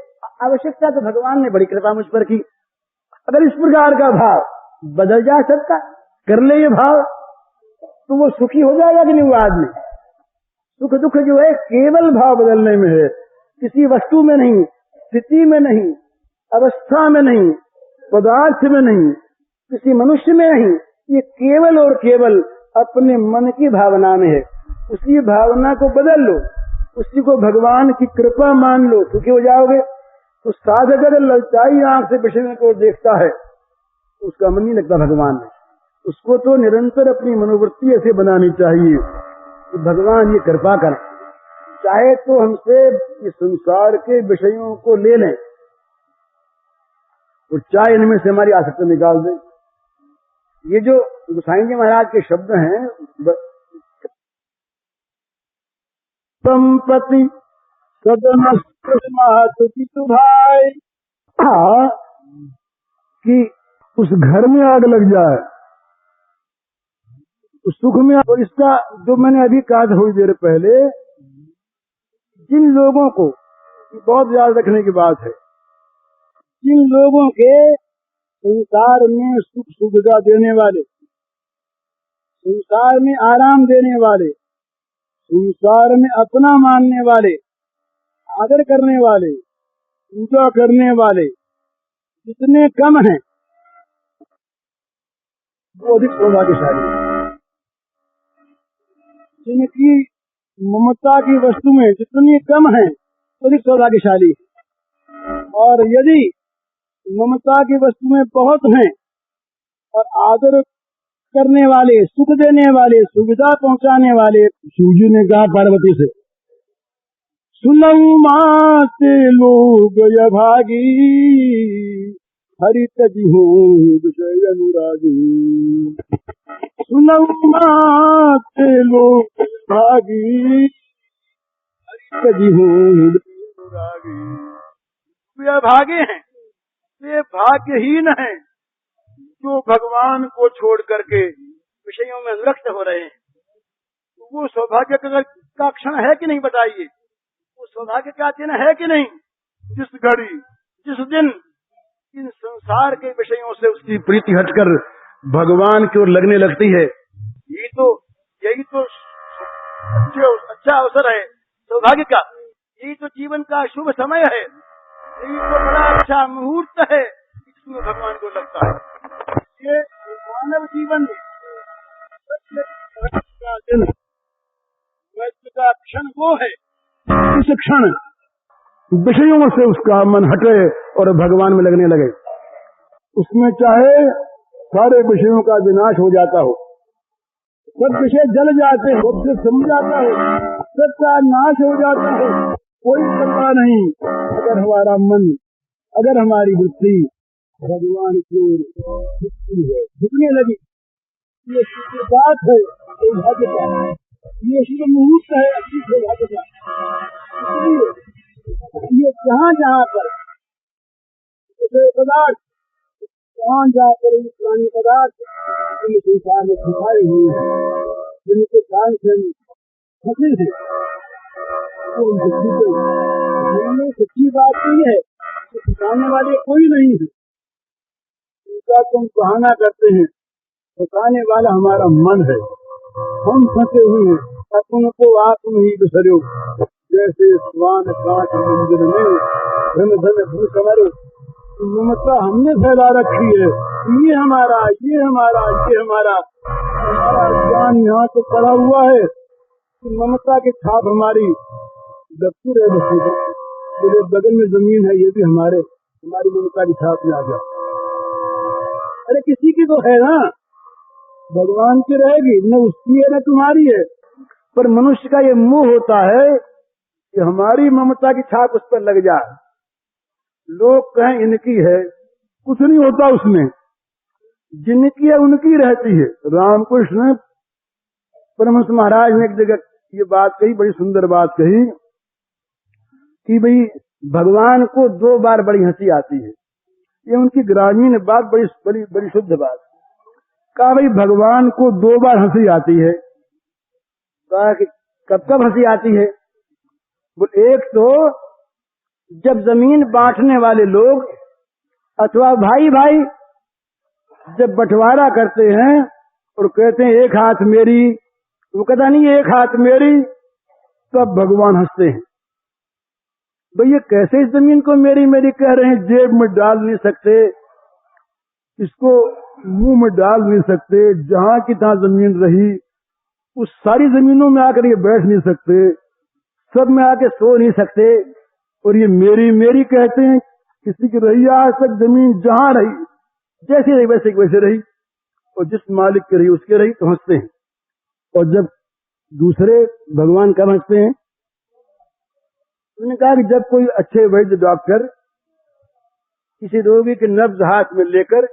आवश्यकता। तो भगवान ने बड़ी कृपा मुझ पर की। अगर इस प्रकार का भाव बदल जाए सबका, कर ले ये भाव, तो वो सुखी हो जाएगा कि नहीं वो आदमी। सुख दुख जो है केवल भाव बदलने में है, किसी वस्तु में नहीं, स्थिति में नहीं, अवस्था में नहीं, पदार्थ में नहीं, किसी मनुष्य में नहीं, ये केवल और केवल अपने मन की भावना में है। उसी भावना को बदल लो, उसी को भगवान की कृपा मान लो, सुखी हो जाओगे। तो साधक अगर ललचाई आंख से विषय को देखता है तो उसका मन नहीं लगता भगवान में। उसको तो निरंतर अपनी मनोवृत्ति ऐसे बनानी चाहिए कि भगवान ये कृपा करें, चाहे तो हमसे इस संसार के विषयों को ले लें और चाहे इनमें से हमारी आसक्ति निकाल दें। ये जो गोसाई जी महाराज के शब्द हैं, संपत्ति सदन तू भाई, हाँ, कि उस घर में आग लग जाए, उस सुख में। और इसका जो मैंने अभी कहा था थोड़ी देर पहले, जिन लोगों को, बहुत याद रखने की बात है, जिन लोगों के संसार में सुख सुविधा देने वाले, संसार में आराम देने वाले, संसार में अपना मानने वाले, आदर करने वाले, पूजा करने वाले जितने कम हैं, वो अधिक सौभाग्यशाली हैं। जिनकी ममता की वस्तुएं जितनी कम हैं, अधिक सौभाग्यशाली है। और यदि ममता की वस्तुएं बहुत हैं और आदर करने वाले, सुख देने वाले, सुविधा पहुंचाने वाले, शिवजी ने कहा पार्वती से, सुनऊ माते लोग यभागी, हरि तजी हो विषय अनुरागी। सुनऊ माते लोग भागी, हरि तजी हो विषय अनुरागी। वे भागे हैं, वे भाग्यहीन हैं जो भगवान को छोड़ करके विषयों में अनुरक्त हो रहे हैं। वो सौभाग्य का क्षण है कि नहीं, बताइए? वो सौभाग्य का दिन है कि नहीं, जिस घड़ी, जिस दिन इन संसार के विषयों से उसकी प्रीति हटकर भगवान की ओर लगने लगती है। यही तो अच्छा अवसर है सौभाग्य का। यही तो जीवन का शुभ समय है। यही तो बड़ा अच्छा मुहूर्त है जिसमें भगवान को लगता है। ये मानव जीवन में का दिन, का क्षण वो है, इस क्षण विषयों से उसका मन हटे और भगवान में लगने लगे। उसमें चाहे सारे विषयों का विनाश हो जाता हो, सब विषय जल जाते हो, सबसे सम जाता हो, सबका नाश हो जाता हो, कोई परवाह नहीं। अगर हमारा मन, अगर हमारी वृत्ति भगवान की झुकने लगी, ये शुभ बात है सौभाग्य का, ये शुभ मुहूर्त है अच्छी सौभाग्य का। ये जहाँ पर पदार्थ, जहाँ जाकर पुरानी पदार्थ संसार में छुपाए हुए हैं, जिनके कारण से फंसे हैं, तो सच्ची बात नहीं है, छुपाने वाले कोई नहीं है। उनका तुम बहाना करते हैं, छुपाने वाला हमारा मन है। हम फंसे हुए हैं, अपन को आत्म ही बिसरो, जैसे स्वान कांच मंदिर में धन धन भू समरो। ममता हमने फैला रखी है, ये हमारा, ये हमारा, ये हमारा। हमारा ज्ञान यहाँ तो पड़ा हुआ है कि ममता की छाप हमारी दफ्तर है, मेरे बगल में जमीन है, ये भी हमारी ममता की छाप में आ जाए। अरे किसी की तो है ना, भगवान की रहेगी, न उसकी है न तुम्हारी है। पर मनुष्य का ये मोह होता है कि हमारी ममता की छाप उस पर लग जाए, लोग कहें इनकी है, कुछ नहीं होता उसमें। जिनकी है उनकी रहती है। रामकृष्ण परमहंस महाराज ने एक जगह ये बात कही, बड़ी सुंदर बात कही कि भाई भगवान को 2 बार बड़ी हंसी आती है। ये उनकी ग्रामीण बात, बड़ी बड़ी बड़ी शुद्ध बात। कहा भाई भगवान को 2 बार हंसी आती है। कहा कि कब कब हंसी आती है? बोले एक तो जब जमीन बांटने वाले लोग अथवा भाई भाई जब बंटवारा करते हैं और कहते हैं एक हाथ मेरी, वो कहता नहीं एक हाथ मेरी, तब भगवान हंसते हैं। भाई ये कैसे इस जमीन को मेरी मेरी कह रहे हैं, जेब में डाल नहीं सकते, इसको मुंह में डाल नहीं सकते, जहां की तहां जमीन रही उस सारी जमीनों में आकर ये बैठ नहीं सकते, सब में आके सो नहीं सकते, और ये मेरी मेरी कहते हैं। किसी की रही आज तक जमीन, जहां रही जैसे रही वैसे वैसे रही, और जिस मालिक की रही उसके रही, तो हंसते हैं। और जब दूसरे भगवान कब हंसते हैं? उन्होंने कहा कि जब कोई अच्छे वैद्य डॉक्टर किसी रोगी के नब्ज हाथ में लेकर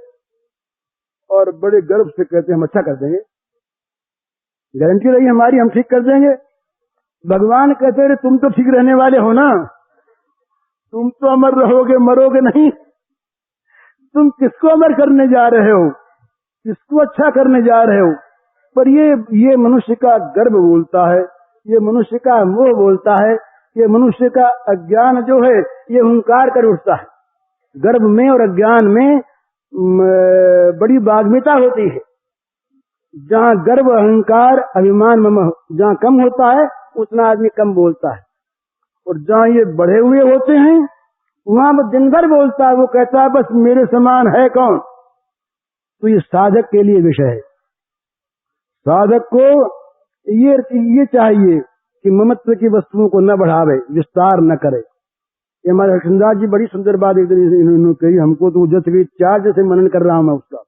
और बड़े गर्व से कहते हैं हम अच्छा कर देंगे, गारंटी रही हमारी, हम ठीक कर देंगे, भगवान कहते हैं तुम तो ठीक रहने वाले हो ना, तुम तो अमर रहोगे, मरोगे नहीं। तुम किसको अमर करने जा रहे हो, किसको अच्छा करने जा रहे हो? पर ये मनुष्य का गर्व बोलता है, ये मनुष्य का मोह बोलता है, ये मनुष्य का अज्ञान जो है ये हुंकार कर उठता है। गर्भ में और अज्ञान में बड़ी बाग्मिता होती है। जहाँ गर्व, अहंकार, अभिमान, ममह जहाँ कम होता है उतना आदमी कम बोलता है, और जहाँ ये बढ़े हुए होते हैं वहाँ वो दिन भर बोलता है। वो कहता है बस मेरे समान है कौन। तो ये साधक के लिए विषय है। साधक को ये चाहिए कि ममत्व की वस्तुओं को न बढ़ावे, विस्तार न करे। ये हमारे हरिश्चंद्र जी बड़ी सुंदर बात एक दिन इन्होंने कही हमको, तो जैसे चार जैसे मनन कर रहा हूं मैं उसका।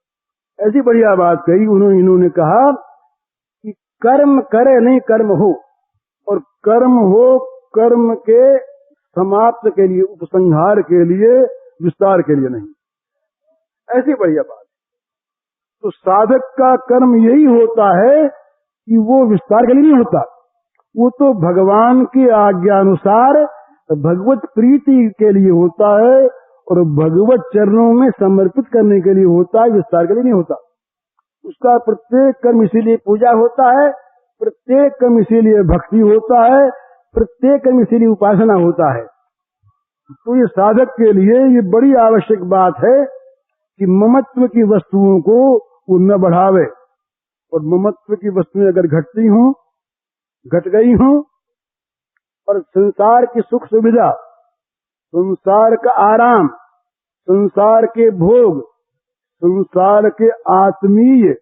ऐसी बढ़िया बात कही इन्होंने कहा कि कर्म करे नहीं कर्म हो, और कर्म हो कर्म के समाप्त के लिए, उपसंहार के लिए, विस्तार के लिए नहीं। ऐसी बढ़िया बात। तो साधक का कर्म यही होता है कि वो विस्तार के लिए नहीं होता, वो तो भगवान की आज्ञानुसार भगवत प्रीति के लिए होता है और भगवत चरणों में समर्पित करने के लिए होता है, विस्तार के लिए नहीं होता। उसका प्रत्येक कर्म इसीलिए पूजा होता है, प्रत्येक कर्म इसीलिए भक्ति होता है, प्रत्येक कर्म इसीलिए उपासना होता है। तो ये साधक के लिए ये बड़ी आवश्यक बात है कि ममत्व की वस्तुओं को वो न बढ़ावे, और ममत्व की वस्तुएं अगर घटती हों, घट गई हों, और संसार की सुख सुविधा, संसार का आराम, संसार के भोग, संसार के आत्मीय,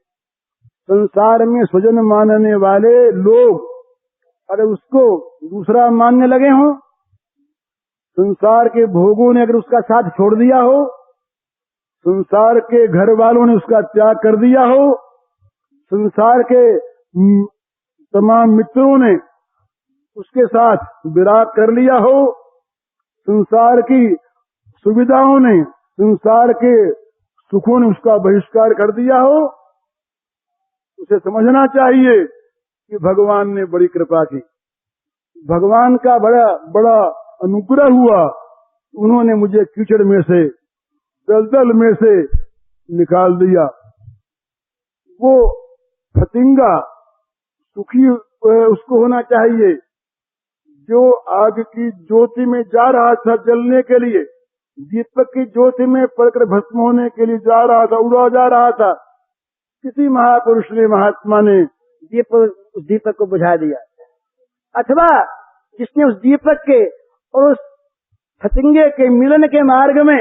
संसार में स्वजन मानने वाले लोग अगर उसको दूसरा मानने लगे हों, संसार के भोगों ने अगर उसका साथ छोड़ दिया हो, संसार के घर वालों ने उसका त्याग कर दिया हो, संसार के तमाम मित्रों ने उसके साथ विराग कर लिया हो, संसार की सुविधाओं ने, संसार के सुखों ने उसका बहिष्कार कर दिया हो, उसे समझना चाहिए कि भगवान ने बड़ी कृपा की, भगवान का बड़ा बड़ा अनुग्रह हुआ। उन्होंने मुझे कीचड़ में से, दलदल में से निकाल दिया। वो फतिंगा सुखी उसको होना चाहिए जो आग की ज्योति में जा रहा था जलने के लिए, दीपक की ज्योति में पड़कर भस्म होने के लिए जा रहा था, उड़ा जा रहा था। किसी महापुरुष ने, महात्मा ने उस दीपक को बुझा दिया, अथवा जिसने उस दीपक के और उस फतिंगे के मिलन के मार्ग में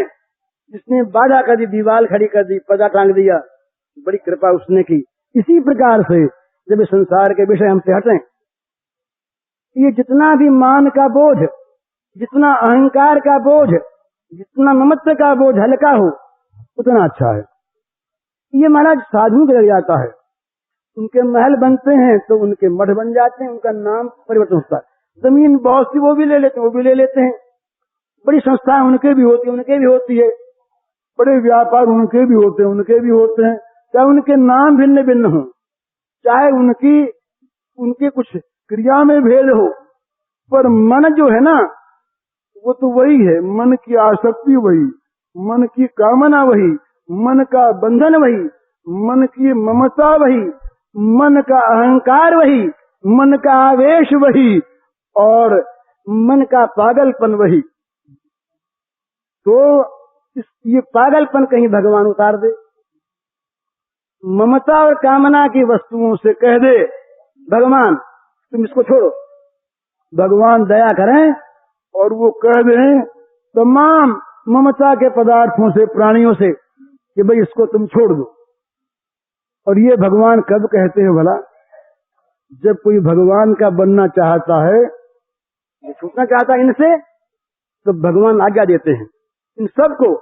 जिसने बाधा कर दी, दीवार खड़ी कर दी, पर्दा टांग दिया, बड़ी कृपा उसने की। इसी प्रकार से जब संसार के विषय हमसे हटें, ये जितना भी मान का बोझ, जितना अहंकार का बोझ, जितना ममत्व का बोझ हल्का हो उतना अच्छा है। ये महाराज साधु के लग जाता है, उनके महल बनते हैं तो उनके मठ बन जाते हैं, उनका नाम परिवर्तन होता है। जमीन बहुत सी वो भी ले लेते हैं, वो भी ले लेते हैं, बड़ी संस्थाएं उनके भी होती है, उनके भी होती है, बड़े व्यापार उनके भी होते हैं, उनके भी होते हैं, चाहे उनके नाम भिन्न भिन्न हो, चाहे उनके कुछ क्रिया में भेद हो, पर मन जो है ना वो तो वही है। मन की आसक्ति वही, मन की कामना वही, मन का बंधन वही, मन की ममता वही, मन का अहंकार वही, मन का आवेश वही, और मन का पागलपन वही। तो ये पागलपन कहीं भगवान उतार दे, ममता और कामना की वस्तुओं से कह दे भगवान तुम इसको छोड़ो, भगवान दया करें और वो कह दें तमाम ममता के पदार्थों से, प्राणियों से कि भाई इसको तुम छोड़ दो। और ये भगवान कब कहते हैं भला? जब कोई भगवान का बनना चाहता है, ये छूटना चाहता है इनसे, तो भगवान आज्ञा देते हैं इन सबको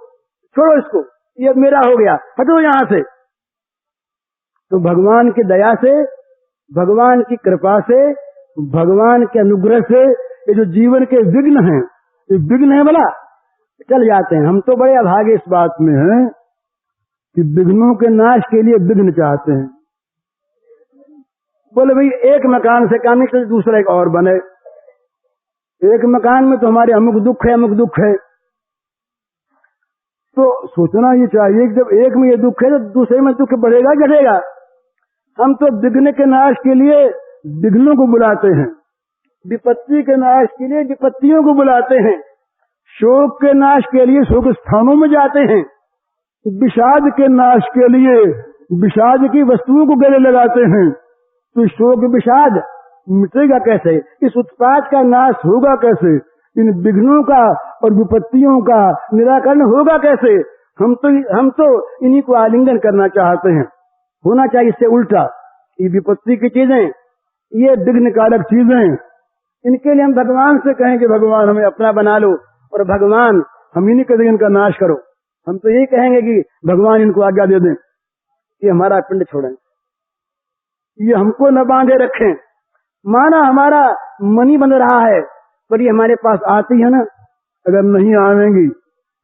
छोड़ो, इसको, ये मेरा हो गया, हटो यहां से। तो भगवान की दया से, भगवान की कृपा से, भगवान के अनुग्रह से ये जो जीवन के विघ्न हैं, ये विघ्न है भला चल जाते हैं। हम तो बड़े अभागे इस बात में हैं कि विघ्नों के नाश के लिए विघ्न चाहते हैं। बोले भाई एक मकान से काम नहीं चले, दूसरा एक और बने, एक मकान में तो हमारे अमुक दुख है, तो सोचना ये चाहिए कि जब एक में ये दुख है तो दूसरे में दुख बढ़ेगा घटेगा। हम तो विघ्न के नाश के लिए विघ्नों को बुलाते हैं, विपत्ति के नाश के लिए विपत्तियों को बुलाते हैं, शोक के नाश के लिए शोक स्थानों में जाते हैं, विषाद के नाश के लिए विषाद की वस्तुओं को गले लगाते हैं। तो शोक विषाद मिटेगा कैसे? इस उत्पाद का नाश होगा कैसे? इन विघ्नों का और विपत्तियों का निराकरण होगा कैसे? हम तो इन्हीं को आलिंगन करना चाहते हैं। होना चाहिए इससे उल्टा। ये विपत्ति की चीजें, ये विघ्न कारक चीजें, इनके लिए हम भगवान से कहें कि भगवान हमें अपना बना लो और भगवान हम इन्हीं के इनका नाश करो। हम तो यही कहेंगे कि भगवान इनको आज्ञा दे दें कि हमारा पिंड छोड़ें, ये हमको न बांधे रखें। माना हमारा मनी बन रहा है पर ये हमारे पास आती है ना, अगर नहीं आवेंगी,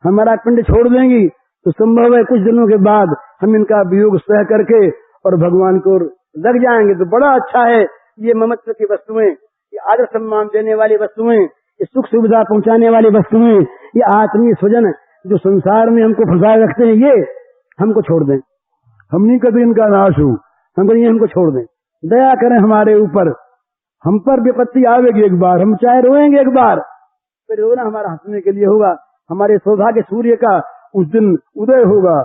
हमारा पिंड छोड़ देंगी तो संभव है कुछ दिनों के बाद हम इनका वियोग सह करके और भगवान को लग जाएंगे। तो बड़ा अच्छा है ये ममत्व की वस्तुएं, ये आदर सम्मान देने वाली वस्तुएं, ये सुख सुविधा पहुंचाने वाली वस्तुएं, ये आत्मीय स्वजन जो संसार में हमको फंसाए रखते हैं, ये हमको छोड़ दें। हम नहीं कहते इनका नाश हो, हम कहते हमको छोड़ दें, दया करें हमारे ऊपर। हम पर विपत्ति आवेगी एक बार, हम चाहे रोएंगे एक बार, फिर रोना हमारा हंसने के लिए होगा। हमारे सौभाग्य सूर्य का उस दिन उदय होगा,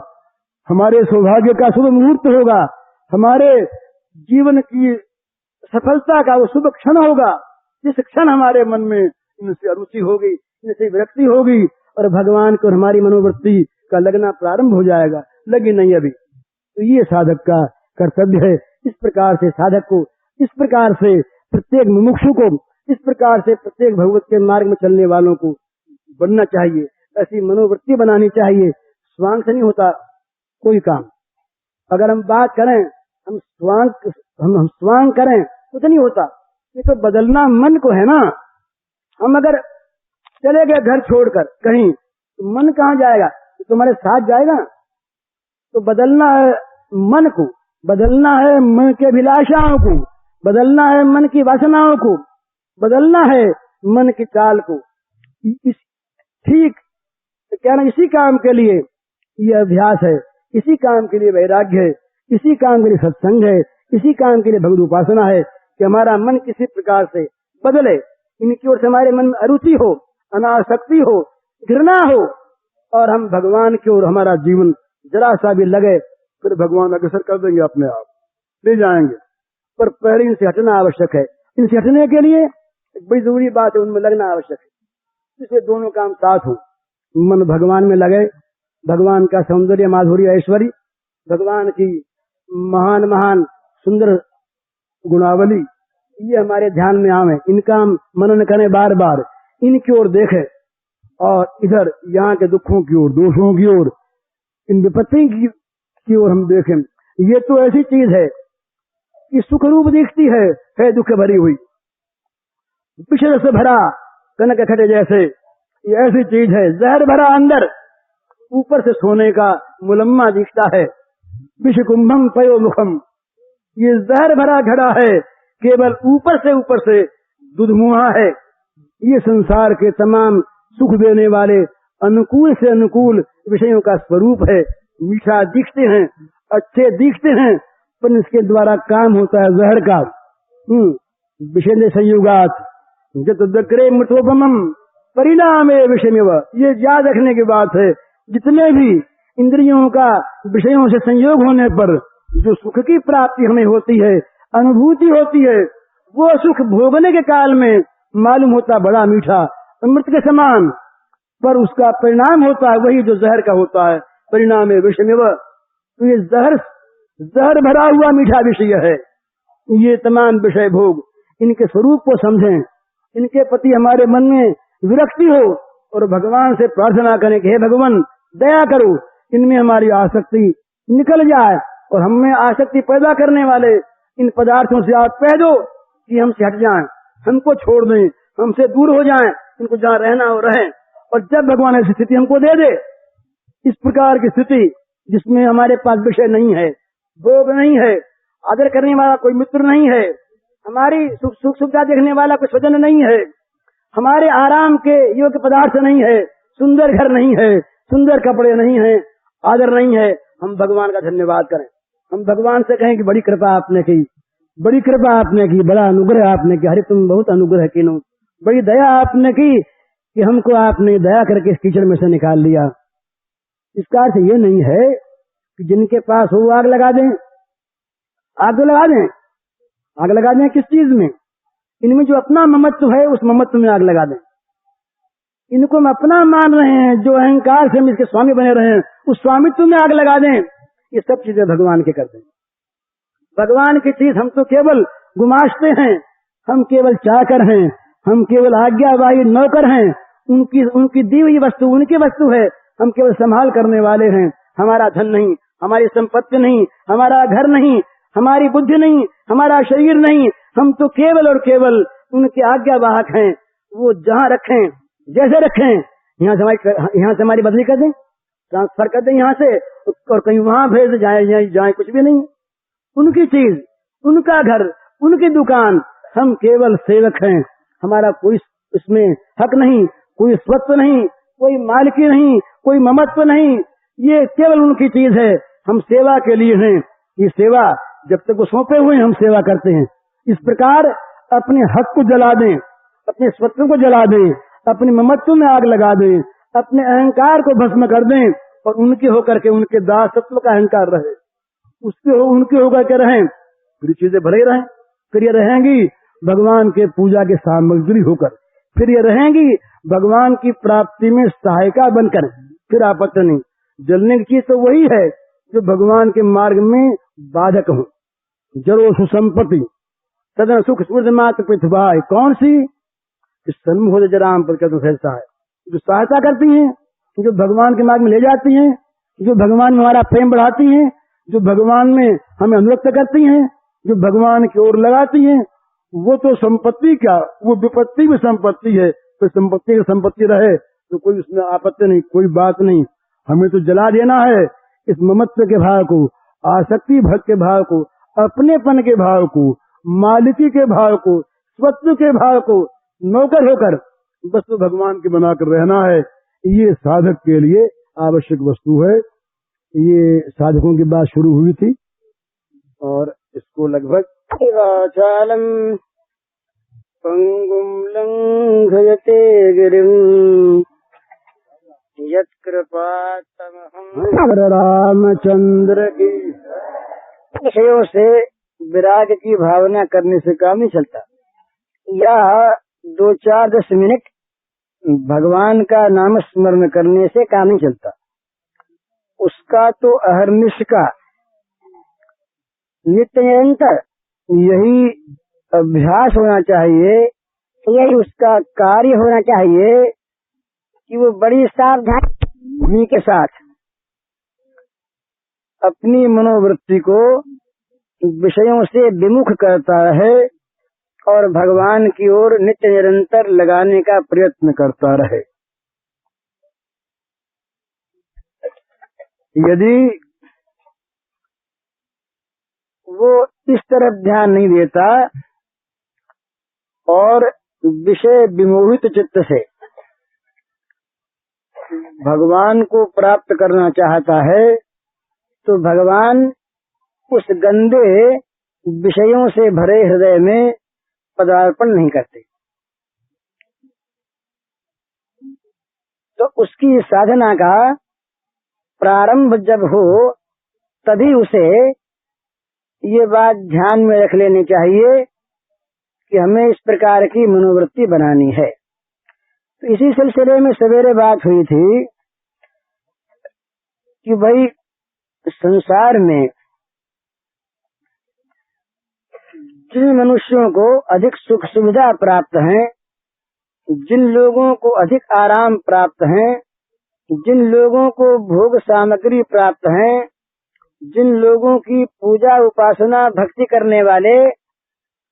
हमारे सौभाग्य का शुभ मुहूर्त होगा, हमारे जीवन की सफलता का वो शुभ क्षण होगा। जिस क्षण हमारे मन में इनसे अरुचि होगी, इनसे विरक्ति होगी और भगवान को हमारी मनोवृत्ति का लगना प्रारंभ हो जाएगा। लगी नहीं अभी, तो ये साधक का कर्तव्य है। इस प्रकार से साधक को, इस प्रकार से प्रत्येक मुमुक्षु को, इस प्रकार से प्रत्येक भगवत के मार्ग में चलने वालों को बनना चाहिए। ऐसी मनोवृत्ति बनानी चाहिए। स्वांग से नहीं होता कोई काम। अगर हम बात करें, हम स्वांग करें कुछ नहीं होता। ये तो बदलना मन को है ना। हम अगर चले गए घर छोड़कर कहीं, तो मन कहाँ जाएगा? तो तुम्हारे साथ जाएगा। तो बदलना है मन को, बदलना है मन के अभिलाषाओं को, बदलना है मन की वासनाओं को, बदलना है मन की चाल को। ठीक कहना, इसी काम के लिए ये अभ्यास है, इसी काम के लिए वैराग्य है, इसी काम के लिए सत्संग है, इसी काम के लिए भगवत उपासना है कि हमारा मन किसी प्रकार से बदले, इनकी ओर से हमारे मन में अरुचि हो, अनासक्ति हो, घृणा हो और हम भगवान की ओर हमारा जीवन जरा सा भी लगे, फिर भगवान अग्रसर कर देंगे, अपने आप ले जाएंगे। पर पहले इनसे हटना आवश्यक है। इनसे हटने के लिए एक बड़ी जरूरी बात है, उनमें लगना आवश्यक है। इसलिए दोनों काम साथ हो। मन भगवान में लगे, भगवान का सौंदर्य, माधुर्य, ऐश्वर्य, भगवान की महान महान सुंदर गुणावली, ये हमारे ध्यान में आवे। इनका हम मनन करें, बार बार इनकी ओर देखें और इधर यहाँ के दुखों की ओर, दोषों की ओर, इन विपत्ति की ओर हम देखें। ये तो ऐसी चीज है कि सुख रूप दिखती है दुख भरी हुई, विषय से भरा कनक खटे जैसे। ये ऐसी चीज है जहर भरा अंदर, ऊपर से सोने का मुलम्मा दिखता है। विष कुंभम पयो मुखम, ये जहर भरा घड़ा है, केवल ऊपर से दुधमुहा है। ये संसार के तमाम सुख देने वाले अनुकूल से अनुकूल विषयों का स्वरूप है। मीठा दिखते हैं, अच्छे दिखते हैं, पर इसके द्वारा काम होता है जहर का। विषय संयुगात जत दक्रे मृतोपमम परिणाम विषयमेव, ये याद रखने की बात है। जितने भी इंद्रियों का विषयों से संयोग होने पर जो सुख की प्राप्ति हमें होती है, अनुभूति होती है, वो सुख भोगने के काल में मालूम होता बड़ा मीठा, अमृत के समान, पर उसका परिणाम होता है वही जो जहर का होता है। परिणाम विषयमेव, तो ये जहर भरा हुआ मीठा विषय है। ये तमाम विषय भोग, इनके स्वरूप को समझें, इनके प्रति हमारे मन में विरक्ति हो और भगवान से प्रार्थना करें कि हे भगवान दया करो, इनमें हमारी आसक्ति निकल जाए और हमें आसक्ति पैदा करने वाले इन पदार्थों से आप कह दो कि हमसे हट जाएं, हमको छोड़ दें, हमसे दूर हो जाएं, इनको जहाँ रहना हो रहें। और जब भगवान ऐसी स्थिति हमको दे दे, इस प्रकार की स्थिति जिसमें हमारे पास विषय नहीं है, भोग नहीं है, आदर करने वाला कोई मित्र नहीं है, हमारी सुख सुविधा देखने वाला कोई स्वजन नहीं है, हमारे आराम के योग्य पदार्थ नहीं है, सुंदर घर नहीं है, सुंदर कपड़े नहीं है, आदर नहीं है, हम भगवान का धन्यवाद करें। हम भगवान से कहें कि बड़ी कृपा आपने की, बड़ी कृपा आपने की, बड़ा अनुग्रह आपने किया, अरे तुम बहुत अनुग्रह कीनो, बड़ी दया आपने की कि हमको आपने दया करके इस कीचड़ में से निकाल लिया। इसका अर्थ ये नहीं है कि जिनके पास हो आग लगा दें, आग तो लगा दें, आग लगा दें किस चीज में? इनमें जो अपना ममत्व है उस ममत्व में आग लगा दें। इनको हम अपना मान रहे हैं, जो अहंकार से हम इसके स्वामी बने रहे हैं उस स्वामित्व में आग लगा दें। ये सब चीजें भगवान के करते हैं। भगवान की चीज हम तो केवल गुमाश्ते हैं, हम केवल चाकर हैं, हम केवल आज्ञावाही नौकर हैं। उनकी दी हुई वस्तु उनकी वस्तु है, हम केवल संभाल करने वाले हैं। हमारा धन नहीं, हमारी संपत्ति नहीं, हमारा घर नहीं, हमारी बुद्धि नहीं, हमारा शरीर नहीं, हम तो केवल और केवल उनके आज्ञावाहक हैं। वो जहाँ रखें, जैसे रखें, यहाँ से हमारी बदली कर दें, ट्रांसफर कर दें यहाँ से, और कहीं वहां भेज जाए कुछ भी नहीं। उनकी चीज, उनका घर, उनकी दुकान, हम केवल सेवक हैं। हमारा कोई इसमें हक नहीं, कोई स्वत्व नहीं, कोई मालिकी नहीं, कोई ममत्व नहीं। ये केवल उनकी चीज है, हम सेवा के लिए हैं। ये सेवा जब तक वो सौंपे हुए हम सेवा करते हैं। इस प्रकार अपने हक को जला दें, अपने स्वत्व को जला दें, अपने ममत्व में आग लगा दें, अपने अहंकार को भस्म कर दें और उनके होकर के उनके दासत्व का अहंकार रहे, उनके होकर के रहें, फिर चीजें भले रहें। फिर ये रहेंगी भगवान के पूजा के सामग्री होकर, फिर ये रहेंगी भगवान की प्राप्ति में सहायिका बनकर, फिर आपत्ति नहीं। जलने की चीज तो वही है जो भगवान के मार्ग में बाधक हो। जरो सुसंपत्ति सदन सुख सूर्य मात्र पृथ्वी, कौन सी? इस सन्मुख जराम पर सहसा है, जो सहायता करती हैं, जो भगवान के मार्ग में ले जाती हैं, जो भगवान में हमारा प्रेम बढ़ाती हैं, जो भगवान में हमें अनुरक्त करती हैं, जो भगवान की ओर लगाती हैं। वो तो संपत्ति क्या, वो विपत्ति भी संपत्ति है। तो संपत्ति की संपत्ति रहे तो कोई उसमें आपत्ति नहीं, कोई बात नहीं। हमें तो जला देना है इस ममत्व के भाव को, आसक्ति भक्त के भाव को, अपनेपन के भाव को, मालिकी के भाव को, स्वत्व के भाव को, नौकर होकर बस तो भगवान के बनाकर रहना है। ये साधक के लिए आवश्यक वस्तु है। ये साधकों की बात शुरू हुई थी और इसको लगभग वाचालम पंगुम लंघयते गिरिम यत्कृपातमहं रामचंद्र की। विषयों से विराग की भावना करने से काम नहीं चलता, या 2-4-10 मिनट भगवान का नाम स्मरण करने से काम नहीं चलता। उसका तो अहर्निश का नित्य निरंतर यही अभ्यास होना चाहिए, यही उसका कार्य होना चाहिए कि वो बड़ी सावधानी के साथ अपनी मनोवृत्ति को विषयों से विमुख करता रहे और भगवान की ओर नित्य निरंतर लगाने का प्रयत्न करता रहे। यदि वो इस तरफ ध्यान नहीं देता और विषय विमोहित चित्त से भगवान को प्राप्त करना चाहता है, तो भगवान उस गंदे विषयों से भरे हृदय में पदार्पण नहीं करते। तो उसकी साधना का प्रारंभ जब हो तभी उसे ये बात ध्यान में रख लेनी चाहिए कि हमें इस प्रकार की मनोवृत्ति बनानी है। तो इसी सिलसिले में सवेरे बात हुई थी कि भाई संसार में जिन मनुष्यों को अधिक सुख सुविधा प्राप्त है, जिन लोगों को अधिक आराम प्राप्त है, जिन लोगों को भोग सामग्री प्राप्त है, जिन लोगों की पूजा उपासना भक्ति करने वाले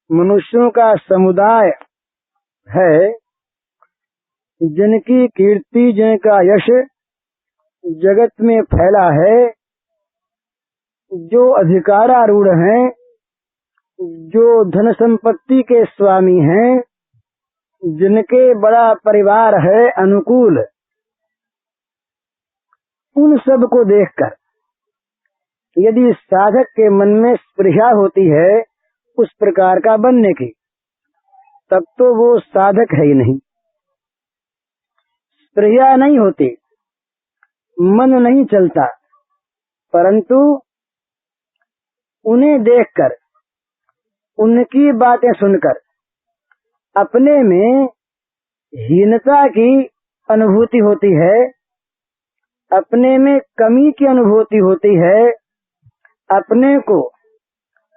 मनुष्यों का समुदाय है, जिनकी कीर्ति जिनका यश जगत में फैला है, जो अधिकारारूढ़ हैं, जो धन संपत्ति के स्वामी हैं, जिनके बड़ा परिवार है अनुकूल, उन सब को देखकर यदि साधक के मन में स्पृहा होती है उस प्रकार का बनने की, तब तो वो साधक है ही नहीं। स्पृहा नहीं होती, मन नहीं चलता, परंतु उन्हें देखकर, उनकी बातें सुनकर अपने में हीनता की अनुभूति होती है, अपने में कमी की अनुभूति होती है, अपने को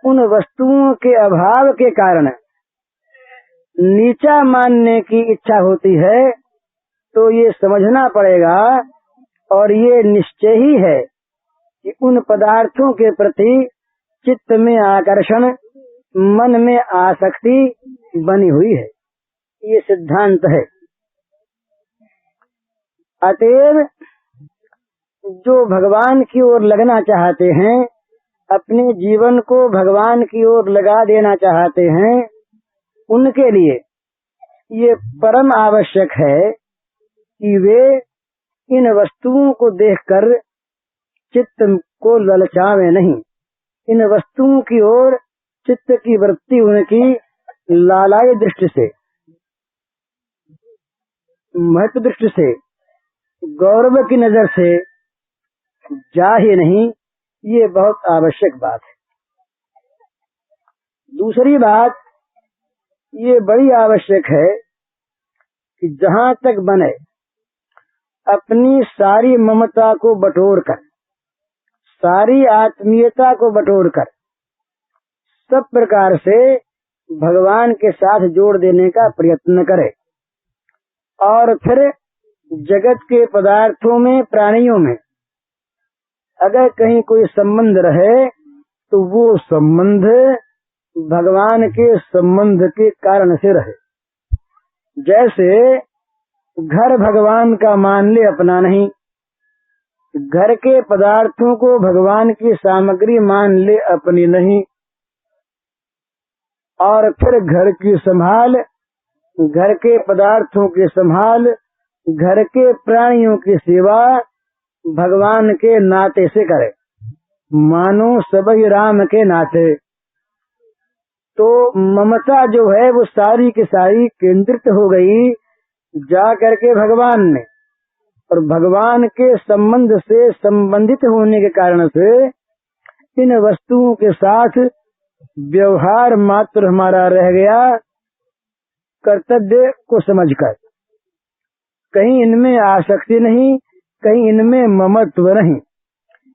उन वस्तुओं के अभाव के कारण नीचा मानने की इच्छा होती है। तो ये समझना पड़ेगा और ये निश्चय ही है कि उन पदार्थों के प्रति चित्त में आकर्षण, मन में आसक्ति बनी हुई है। ये सिद्धांत है। अतएव जो भगवान की ओर लगना चाहते हैं, अपने जीवन को भगवान की ओर लगा देना चाहते हैं, उनके लिए ये परम आवश्यक है कि वे इन वस्तुओं को देखकर चित्त को ललचावे नहीं। इन वस्तुओं की ओर चित्त की वृत्ति उनकी लालाई दृष्टि से, महत्व दृष्टि से, गौरव की नजर से जा ही नहीं। ये बहुत आवश्यक बात है। दूसरी बात ये बड़ी आवश्यक है कि जहाँ तक बने अपनी सारी ममता को बटोरकर, सारी आत्मीयता को बटोरकर सब प्रकार से भगवान के साथ जोड़ देने का प्रयत्न करे, और फिर जगत के पदार्थों में, प्राणियों में अगर कहीं कोई संबंध रहे तो वो संबंध भगवान के संबंध के कारण से रहे। जैसे घर भगवान का मान ले, अपना नहीं। घर के पदार्थों को भगवान की सामग्री मान ले, अपनी नहीं। और फिर घर की संभाल, घर के पदार्थों की संभाल, घर के प्राणियों की सेवा भगवान के नाते से करे, मानो सबही राम के नाते। तो ममता जो है वो सारी की सारी केंद्रित हो गई जा करके भगवान में, और भगवान के संबंध से संबंधित होने के कारण से इन वस्तुओं के साथ व्यवहार मात्र हमारा रह गया कर्तव्य को समझकर। कहीं इनमें आसक्ति नहीं, कहीं इनमें ममत्व नहीं।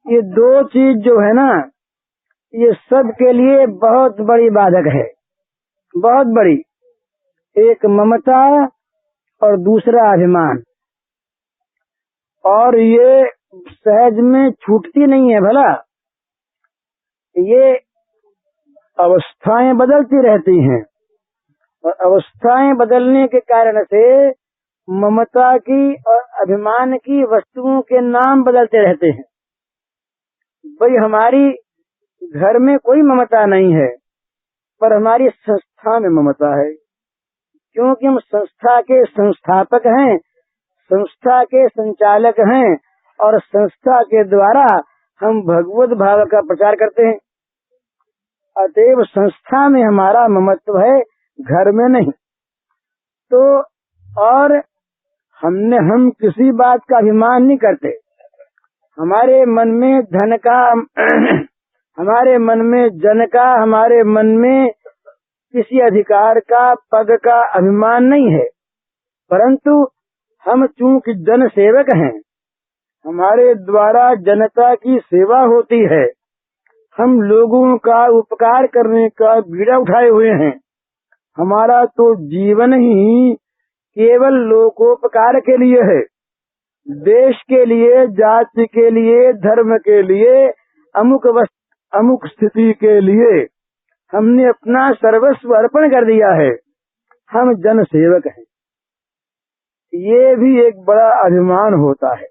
ये दो चीज जो है ना, ये सब के लिए बहुत बड़ी बाधक है, बहुत बड़ी। एक ममता और दूसरा अभिमान, और ये सहज में छूटती नहीं है। भला ये अवस्थाएं बदलती रहती हैं, और अवस्थाएं बदलने के कारण से ममता की और अभिमान की वस्तुओं के नाम बदलते रहते हैं। भाई हमारी घर में कोई ममता नहीं है, पर हमारी संस्था में ममता है, क्योंकि हम संस्था के संस्थापक हैं, संस्था के संचालक हैं, और संस्था के द्वारा हम भगवत भाव का प्रचार करते हैं। अतएव संस्था में हमारा ममत्व है, घर में नहीं। तो और हम किसी बात का अभिमान नहीं करते। हमारे मन में धन का हमारे मन में जन का, हमारे मन में किसी अधिकार का, पद का अभिमान नहीं है, परंतु हम चूंकि जन सेवक हैं, हमारे द्वारा जनता की सेवा होती है, हम लोगों का उपकार करने का बीड़ा उठाए हुए हैं। हमारा तो जीवन ही केवल लोकोपकार के लिए है, देश के लिए, जाति के लिए, धर्म के लिए, अमुक स्थिति के लिए हमने अपना सर्वस्व अर्पण कर दिया है। हम जन सेवक हैं। ये भी एक बड़ा अभिमान होता है।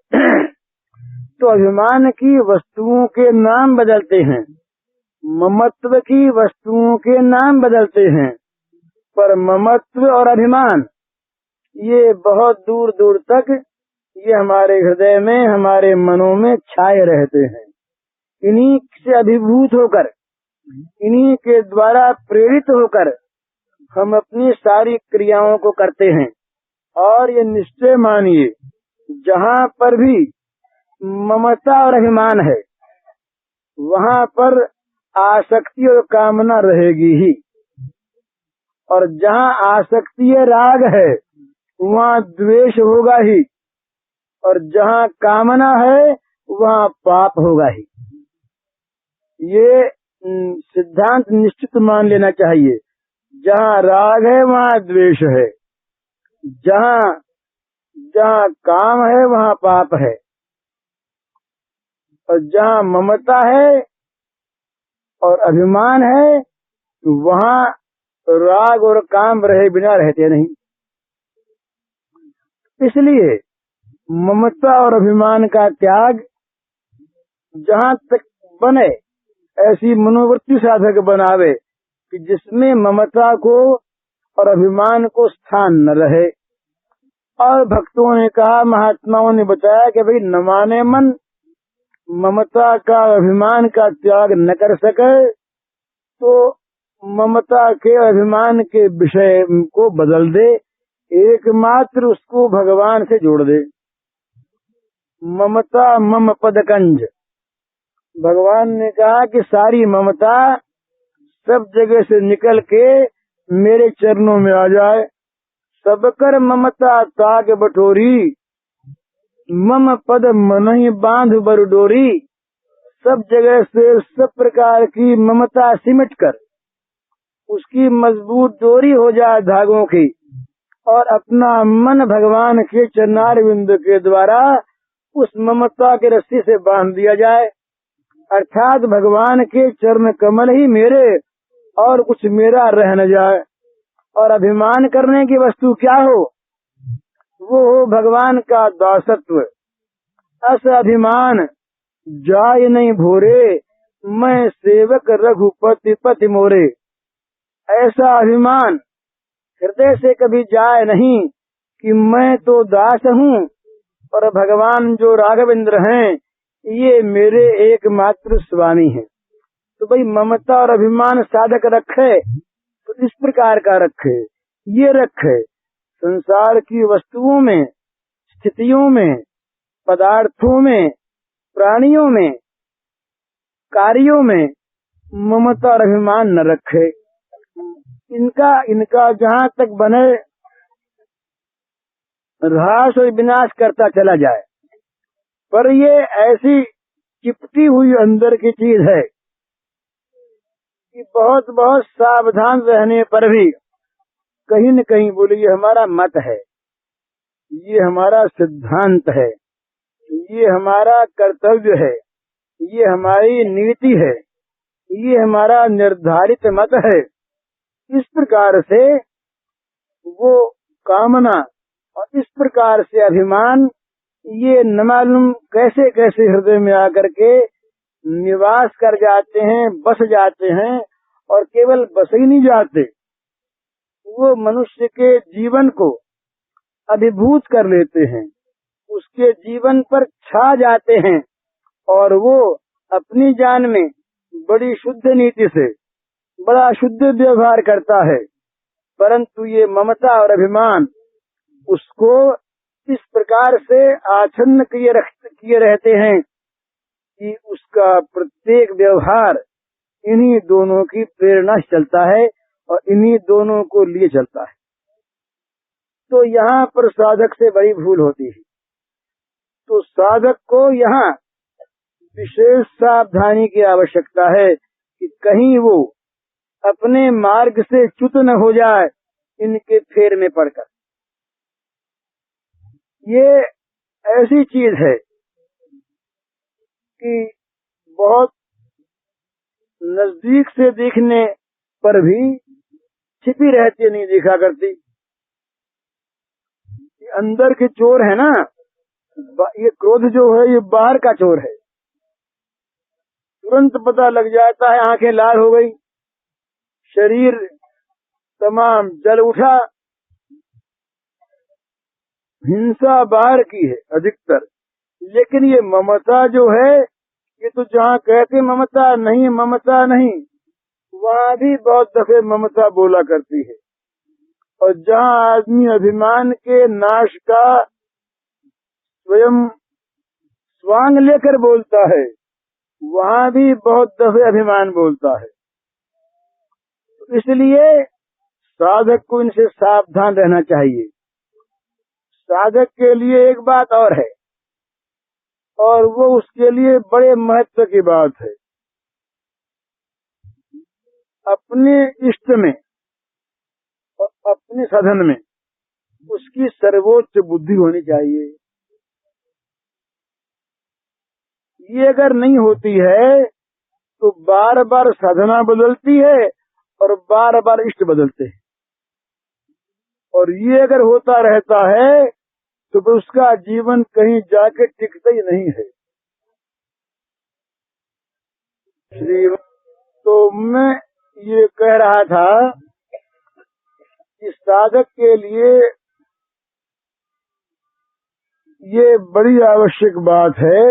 तो अभिमान की वस्तुओं के नाम बदलते हैं, ममत्व की वस्तुओं के नाम बदलते हैं, पर ममत्व और अभिमान ये बहुत दूर दूर तक ये हमारे हृदय में, हमारे मनों में छाए रहते हैं। इन्हीं से अभिभूत होकर, इन्हीं के द्वारा प्रेरित होकर हम अपनी सारी क्रियाओं को करते हैं। और ये निश्चय मानिए, जहाँ पर भी ममता और अभिमान है, वहाँ पर आसक्ति और कामना रहेगी ही। और जहाँ आसक्ति राग है, वहाँ द्वेष होगा ही। और जहाँ कामना है, वहाँ पाप होगा ही। ये सिद्धांत निश्चित मान लेना चाहिए। जहाँ राग है, वहाँ द्वेष है। जहाँ जहाँ काम है, वहाँ पाप है। और जहाँ ममता है और अभिमान है, वहाँ राग और काम रहे बिना रहते नहीं। इसलिए ममता और अभिमान का त्याग जहाँ तक बने, ऐसी मनोवृत्ति साधक बनावे कि जिसमें ममता को और अभिमान को स्थान न रहे। और भक्तों ने कहा, महात्माओं ने बताया कि भाई न माने मन ममता का अभिमान का त्याग न कर सके तो ममता के अभिमान के विषय को बदल दे, एकमात्र उसको भगवान से जोड़ दे। ममता मम पदकंज, भगवान ने कहा कि सारी ममता सब जगह से निकल के मेरे चरणों में आ जाए। सबकर ममता ताग बटोरी, मम पद मनहि बांध बर डोरी। सब जगह से सब प्रकार की ममता सिमट कर उसकी मजबूत डोरी हो जाए धागों की, और अपना मन भगवान के चरणारविंद के द्वारा उस ममता के रस्सी से बांध दिया जाए। अर्थात भगवान के चरण कमल ही मेरे, और कुछ मेरा रह न जाए। और अभिमान करने की वस्तु क्या हो? वो हो भगवान का दासत्व। अस अभिमान जाय नहीं भोरे, मैं सेवक रघुपति पति मोरे। ऐसा अभिमान हृदय से कभी जाए नहीं कि मैं तो दास हूँ और भगवान जो राघवेंद्र हैं ये मेरे एकमात्र स्वामी हैं। तो भाई ममता और अभिमान साधक रखे तो इस प्रकार का रखे, ये रखे संसार की वस्तुओं में, स्थितियों में, पदार्थों में, प्राणियों में, कार्यों में ममता और अभिमान न रखे। इनका जहाँ तक बने ह्रास और विनाश करता चला जाए। पर ये ऐसी चिपटी हुई अंदर की चीज है कि बहुत बहुत सावधान रहने पर भी कहीं न कहीं बोले ये हमारा मत है, ये हमारा सिद्धांत है, ये हमारा कर्तव्य है, ये हमारी नीति है, ये हमारा निर्धारित मत है। इस प्रकार से वो कामना और इस प्रकार से अभिमान ये न मालूम कैसे कैसे हृदय में आकर के निवास कर जाते हैं, बस जाते हैं। और केवल बस ही नहीं जाते, वो मनुष्य के जीवन को अभिभूत कर लेते हैं, उसके जीवन पर छा जाते हैं। और वो अपनी जान में बड़ी शुद्ध नीति से बड़ा शुद्ध व्यवहार करता है, परंतु ये ममता और अभिमान उसको इस प्रकार से आच्छन्न किए रहते हैं कि उसका प्रत्येक व्यवहार इन्हीं दोनों की प्रेरणा से चलता है और इन्हीं दोनों को लिए चलता है। तो यहाँ पर साधक से बड़ी भूल होती है। तो साधक को यहाँ विशेष सावधानी की आवश्यकता है कि कहीं वो अपने मार्ग से च्युत न हो जाए इनके फेर में पड़कर। ये ऐसी चीज है कि बहुत नजदीक से देखने पर भी छिपी रहती, नहीं दिखा करती। अंदर के चोर है ना, ये क्रोध जो है ये बाहर का चोर है। तुरंत पता लग जाता है, आंखें लाल हो गई, शरीर तमाम जल उठा, हिंसा बाहर की है अधिकतर, लेकिन ये ममता जो है, ये तो जहाँ कहते ममता नहीं, वहाँ भी बहुत दफे ममता बोला करती है। और जहाँ आदमी अभिमान के नाश का स्वयं स्वांग लेकर बोलता है, वहाँ भी बहुत दफे अभिमान बोलता है। तो इसलिए साधक को इनसे सावधान रहना चाहिए। साधक के लिए एक बात और है, और वो उसके लिए बड़े महत्व की बात है। अपने इष्ट में और अपने साधन में उसकी सर्वोच्च बुद्धि होनी चाहिए। ये अगर नहीं होती है तो बार बार साधना बदलती है और बार बार इष्ट बदलते हैं। और ये अगर होता रहता है तो फिर उसका जीवन कहीं जाके टिकता ही नहीं है। तो मैं ये कह रहा था कि साधक के लिए ये बड़ी आवश्यक बात है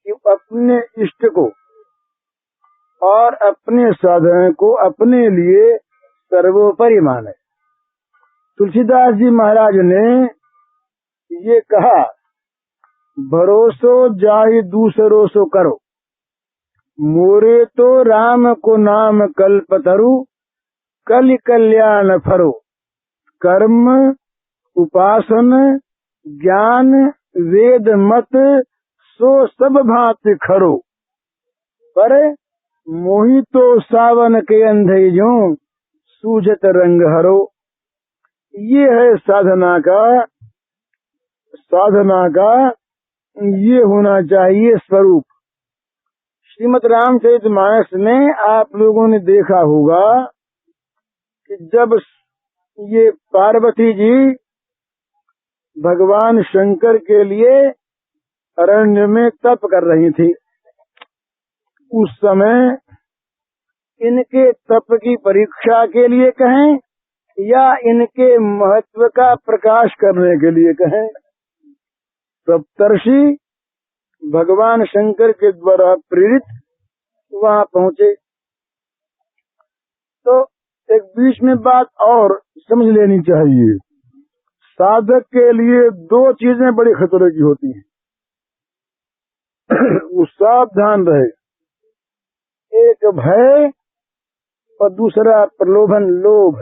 कि अपने इष्ट को और अपने साधन को अपने लिए सर्वोपरि माने। तुलसीदास जी महाराज ने ये कहा, भरोसो जाहि दूसरो सो करो, मोरे तो राम को नाम कल्पतरु, कलि कल्याण फरो, कर्म उपासन ज्ञान वेद मत सो सब भांति खरो, पर मोहि तो सावन के अंधे जो सूझत रंग हरो। ये है साधना का ये होना चाहिए स्वरूप। श्रीमद् रामचरितमानस में आप लोगों ने देखा होगा कि जब ये पार्वती जी भगवान शंकर के लिए अरण्य में तप कर रही थी, उस समय इनके तप की परीक्षा के लिए कहें या इनके महत्व का प्रकाश करने के लिए कहें, सप्तर्षि भगवान शंकर के द्वारा प्रेरित वहाँ पहुँचे। तो एक बीच में बात और समझ लेनी चाहिए। साधक के लिए दो चीजें बड़ी खतरे की होती हैं। वो सावधान रहे, एक भय और दूसरा प्रलोभन लोभ।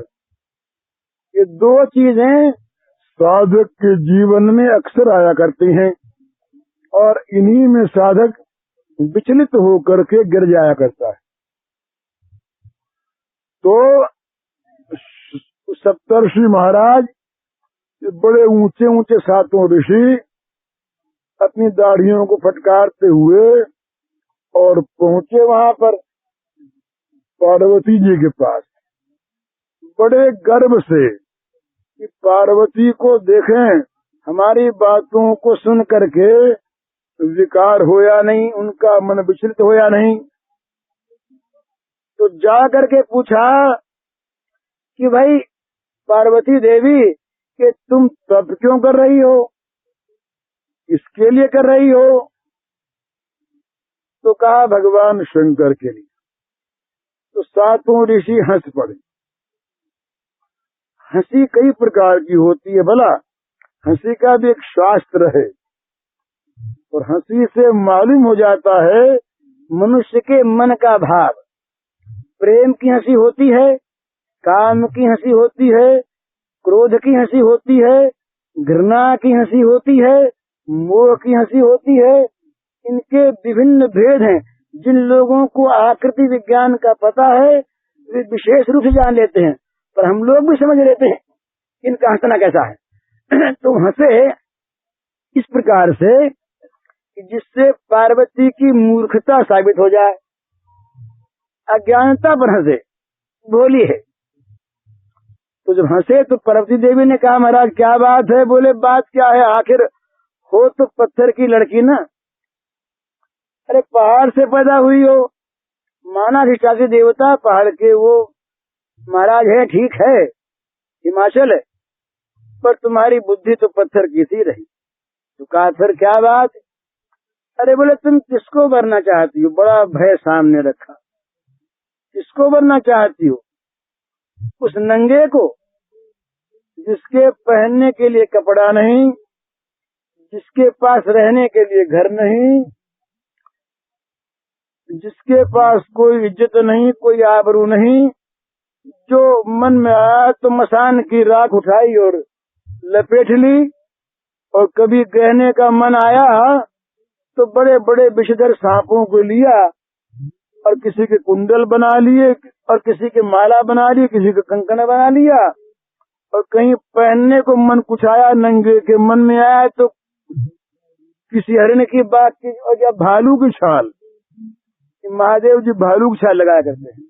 ये दो चीजें साधक के जीवन में अक्सर आया करती हैं और इन्हीं में साधक विचलित होकर के गिर जाया करता है। तो सप्तर्षि महाराज बड़े ऊंचे ऊंचे सातों ऋषि अपनी दाढ़ियों को फटकारते हुए और पहुंचे वहां पर पार्वती जी के पास, बड़े गर्व से कि पार्वती को देखें, हमारी बातों को सुन करके विकार होया नहीं, उनका मन विचलित होया नहीं। तो जा करके पूछा कि भाई पार्वती देवी कि तुम तप क्यों कर रही हो, इसके लिए कर रही हो? तो कहा भगवान शंकर के लिए। तो सातों ऋषि हंस पड़े। हंसी कई प्रकार की होती है, भला हंसी का भी एक शास्त्र है और हंसी से मालूम हो जाता है मनुष्य के मन का भाव। प्रेम की हंसी होती है, काम की हंसी होती है, क्रोध की हंसी होती है, घृणा की हंसी होती है, मोह की हंसी होती है। इनके विभिन्न भेद हैं। जिन लोगों को आकृति विज्ञान का पता है वे विशेष रूप से जान लेते हैं, पर हम लोग भी समझ लेते हैं इनका हंसना कैसा है। तो हंसे इस प्रकार से जिससे पार्वती की मूर्खता साबित हो जाए, अज्ञानता पर हंसे, भोली है। तो जब हंसे तो पार्वती देवी ने कहा, महाराज क्या बात है? बोले बात क्या है, आखिर हो तो पत्थर की लड़की ना, अरे पहाड़ से पैदा हुई हो, माना ऋषि देवता पहाड़ के वो महाराज है, ठीक है, हिमाचल है, पर तुम्हारी बुद्धि तो पत्थर की सी रही। तो कहा फिर क्या बात? अरे बोले तुम किसको वरना चाहती हो? बड़ा भय सामने रखा। किसको वरना चाहती हो? उस नंगे को जिसके पहनने के लिए कपड़ा नहीं, जिसके पास रहने के लिए घर नहीं, जिसके पास कोई इज्जत नहीं, कोई आबरू नहीं, जो मन में आया तो मसान की राख उठाई और लपेट ली, और कभी गहने का मन आया तो बड़े बड़े विषधर सांपों को लिया और किसी के कुंडल बना लिए और किसी के माला बना ली, किसी के कंकण बना लिया। और कहीं पहनने को मन कुछ आया, नंगे के मन में आया तो किसी हरिण की बात की, और या भालू की छाल, महादेव जी भालू की छाल लगाया करते हैं,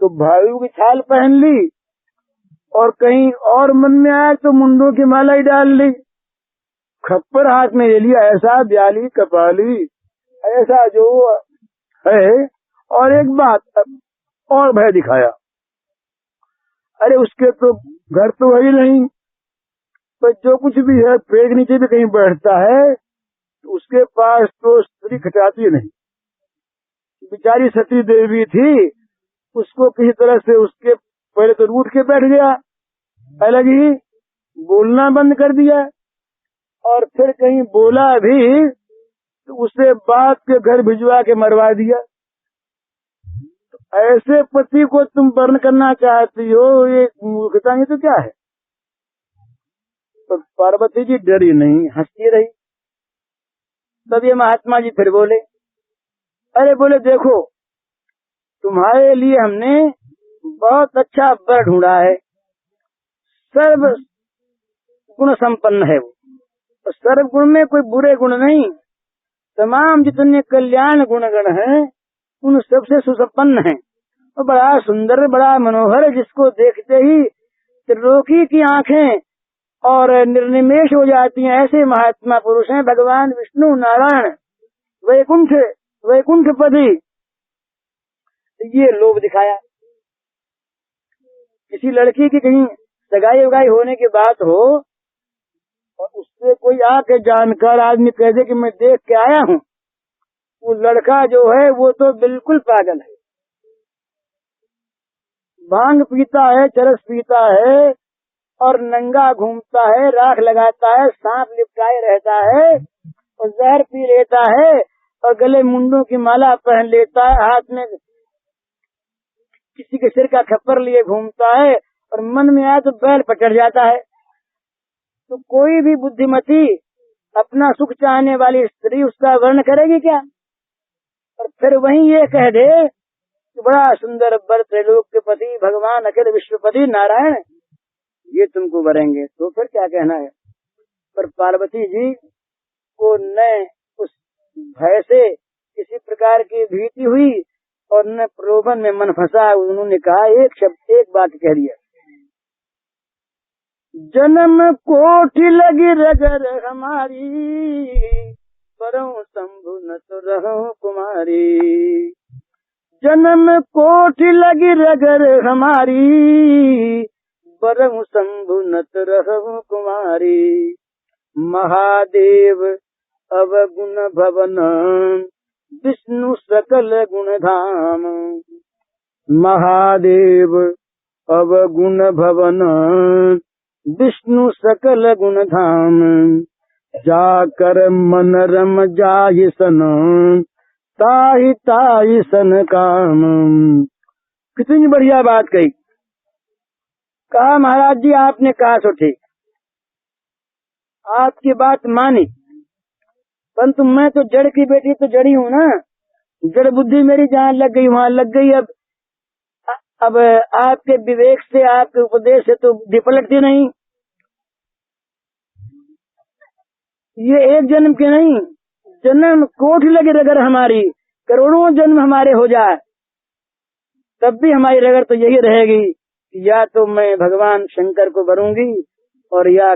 तो भालू की छाल पहन ली। और कहीं और मन में आया तो मुंडों की माला ही डाल ली, खप्पर हाथ में ले लिया, ऐसा ब्याली कपाली ऐसा जो है। और एक बात और भय दिखाया, अरे उसके तो घर तो है ही नहीं, पर जो कुछ भी है पेड़ के नीचे भी कहीं बैठता है तो उसके पास तो स्त्री खटाती नहीं। बेचारी सती देवी थी, उसको किसी तरह से उसके पहले तो रूठ के बैठ गया, अलग ही बोलना बंद कर दिया, और फिर कहीं बोला भी तो उसे बाप के घर भिजवा के मरवा दिया। तो ऐसे पति को तुम वर्ण करना चाहती हो, ये मूर्खता नहीं तो क्या है? तो पार्वती जी डरी नहीं, हंसती रही। तब ये महात्मा जी फिर बोले, अरे बोले देखो तुम्हारे लिए हमने बहुत अच्छा वर ढूंढा है, सर्व गुण संपन्न है वो, और सर्व गुण में कोई बुरे गुण नहीं, तमाम जितने कल्याण गुणगण हैं उन सबसे सुसंपन्न है, और बड़ा सुंदर बड़ा मनोहर, जिसको देखते ही त्रिलोकी की आंखें और निर्निमेष हो जाती हैं। ऐसे महात्मा पुरुष हैं भगवान विष्णु नारायण वैकुंठपति। ये लोभ दिखाया। किसी लड़की की कहीं सगाई उगाई होने की बात हो और उससे कोई आके जानकार आदमी कह दे कि मैं देख के आया हूँ, वो लड़का जो है वो तो बिल्कुल पागल है, भांग पीता है, चरस पीता है और नंगा घूमता है, राख लगाता है, सांप लिपटाए रहता है और जहर पी लेता है और गले मुंडों की माला पहन लेता है, हाथ में किसी के सिर का खप्पर लिए घूमता है और मन में आए तो बैल पर चढ़ जाता है। तो कोई भी बुद्धिमती अपना सुख चाहने वाली स्त्री उसका वर्ण करेगी क्या? और फिर वहीं ये कह दे कि बड़ा सुंदर वर त्रैलोक के पति भगवान अखिल विश्वपति नारायण ये तुमको वरेंगे, तो फिर क्या कहना है। पर पार्वती जी को न उस भय से किसी प्रकार की भीति हुई और न प्रलोभन में मन फंसा। उन्होंने कहा एक शब्द, एक बात कह दिया, जन्म कोटि लगी रगर हमारी, बरहु शंभु न तो रहूं कुमारी। जन्म कोटि लगी रगर हमारी, बरहु शंभु न तो रहूं कुमारी। महादेव अवगुण भवन, विष्णु सकल गुण धाम। महादेव अवगुण भवन, विष्णु सकल गुण धाम। जाकर मन रम जाहि सन, ताहि ताहि सन काम। कितनी बढ़िया बात कही। कहा महाराज जी आपने कहा तो ठीक, आपकी बात मानी, परंतु मैं तो जड़ की बेटी तो जड़ी हूँ ना, जड़ बुद्धि मेरी जहाँ लग गई वहाँ लग गई। अब आपके विवेक से, आपके उपदेश से तो बुद्धि पलटती नहीं। ये एक जन्म के नहीं, जन्म कोटि लगे रगर हमारी, करोड़ों जन्म हमारे हो जाए तब भी हमारी रगर तो यही रहेगी, या तो मैं भगवान शंकर को वरूंगी और या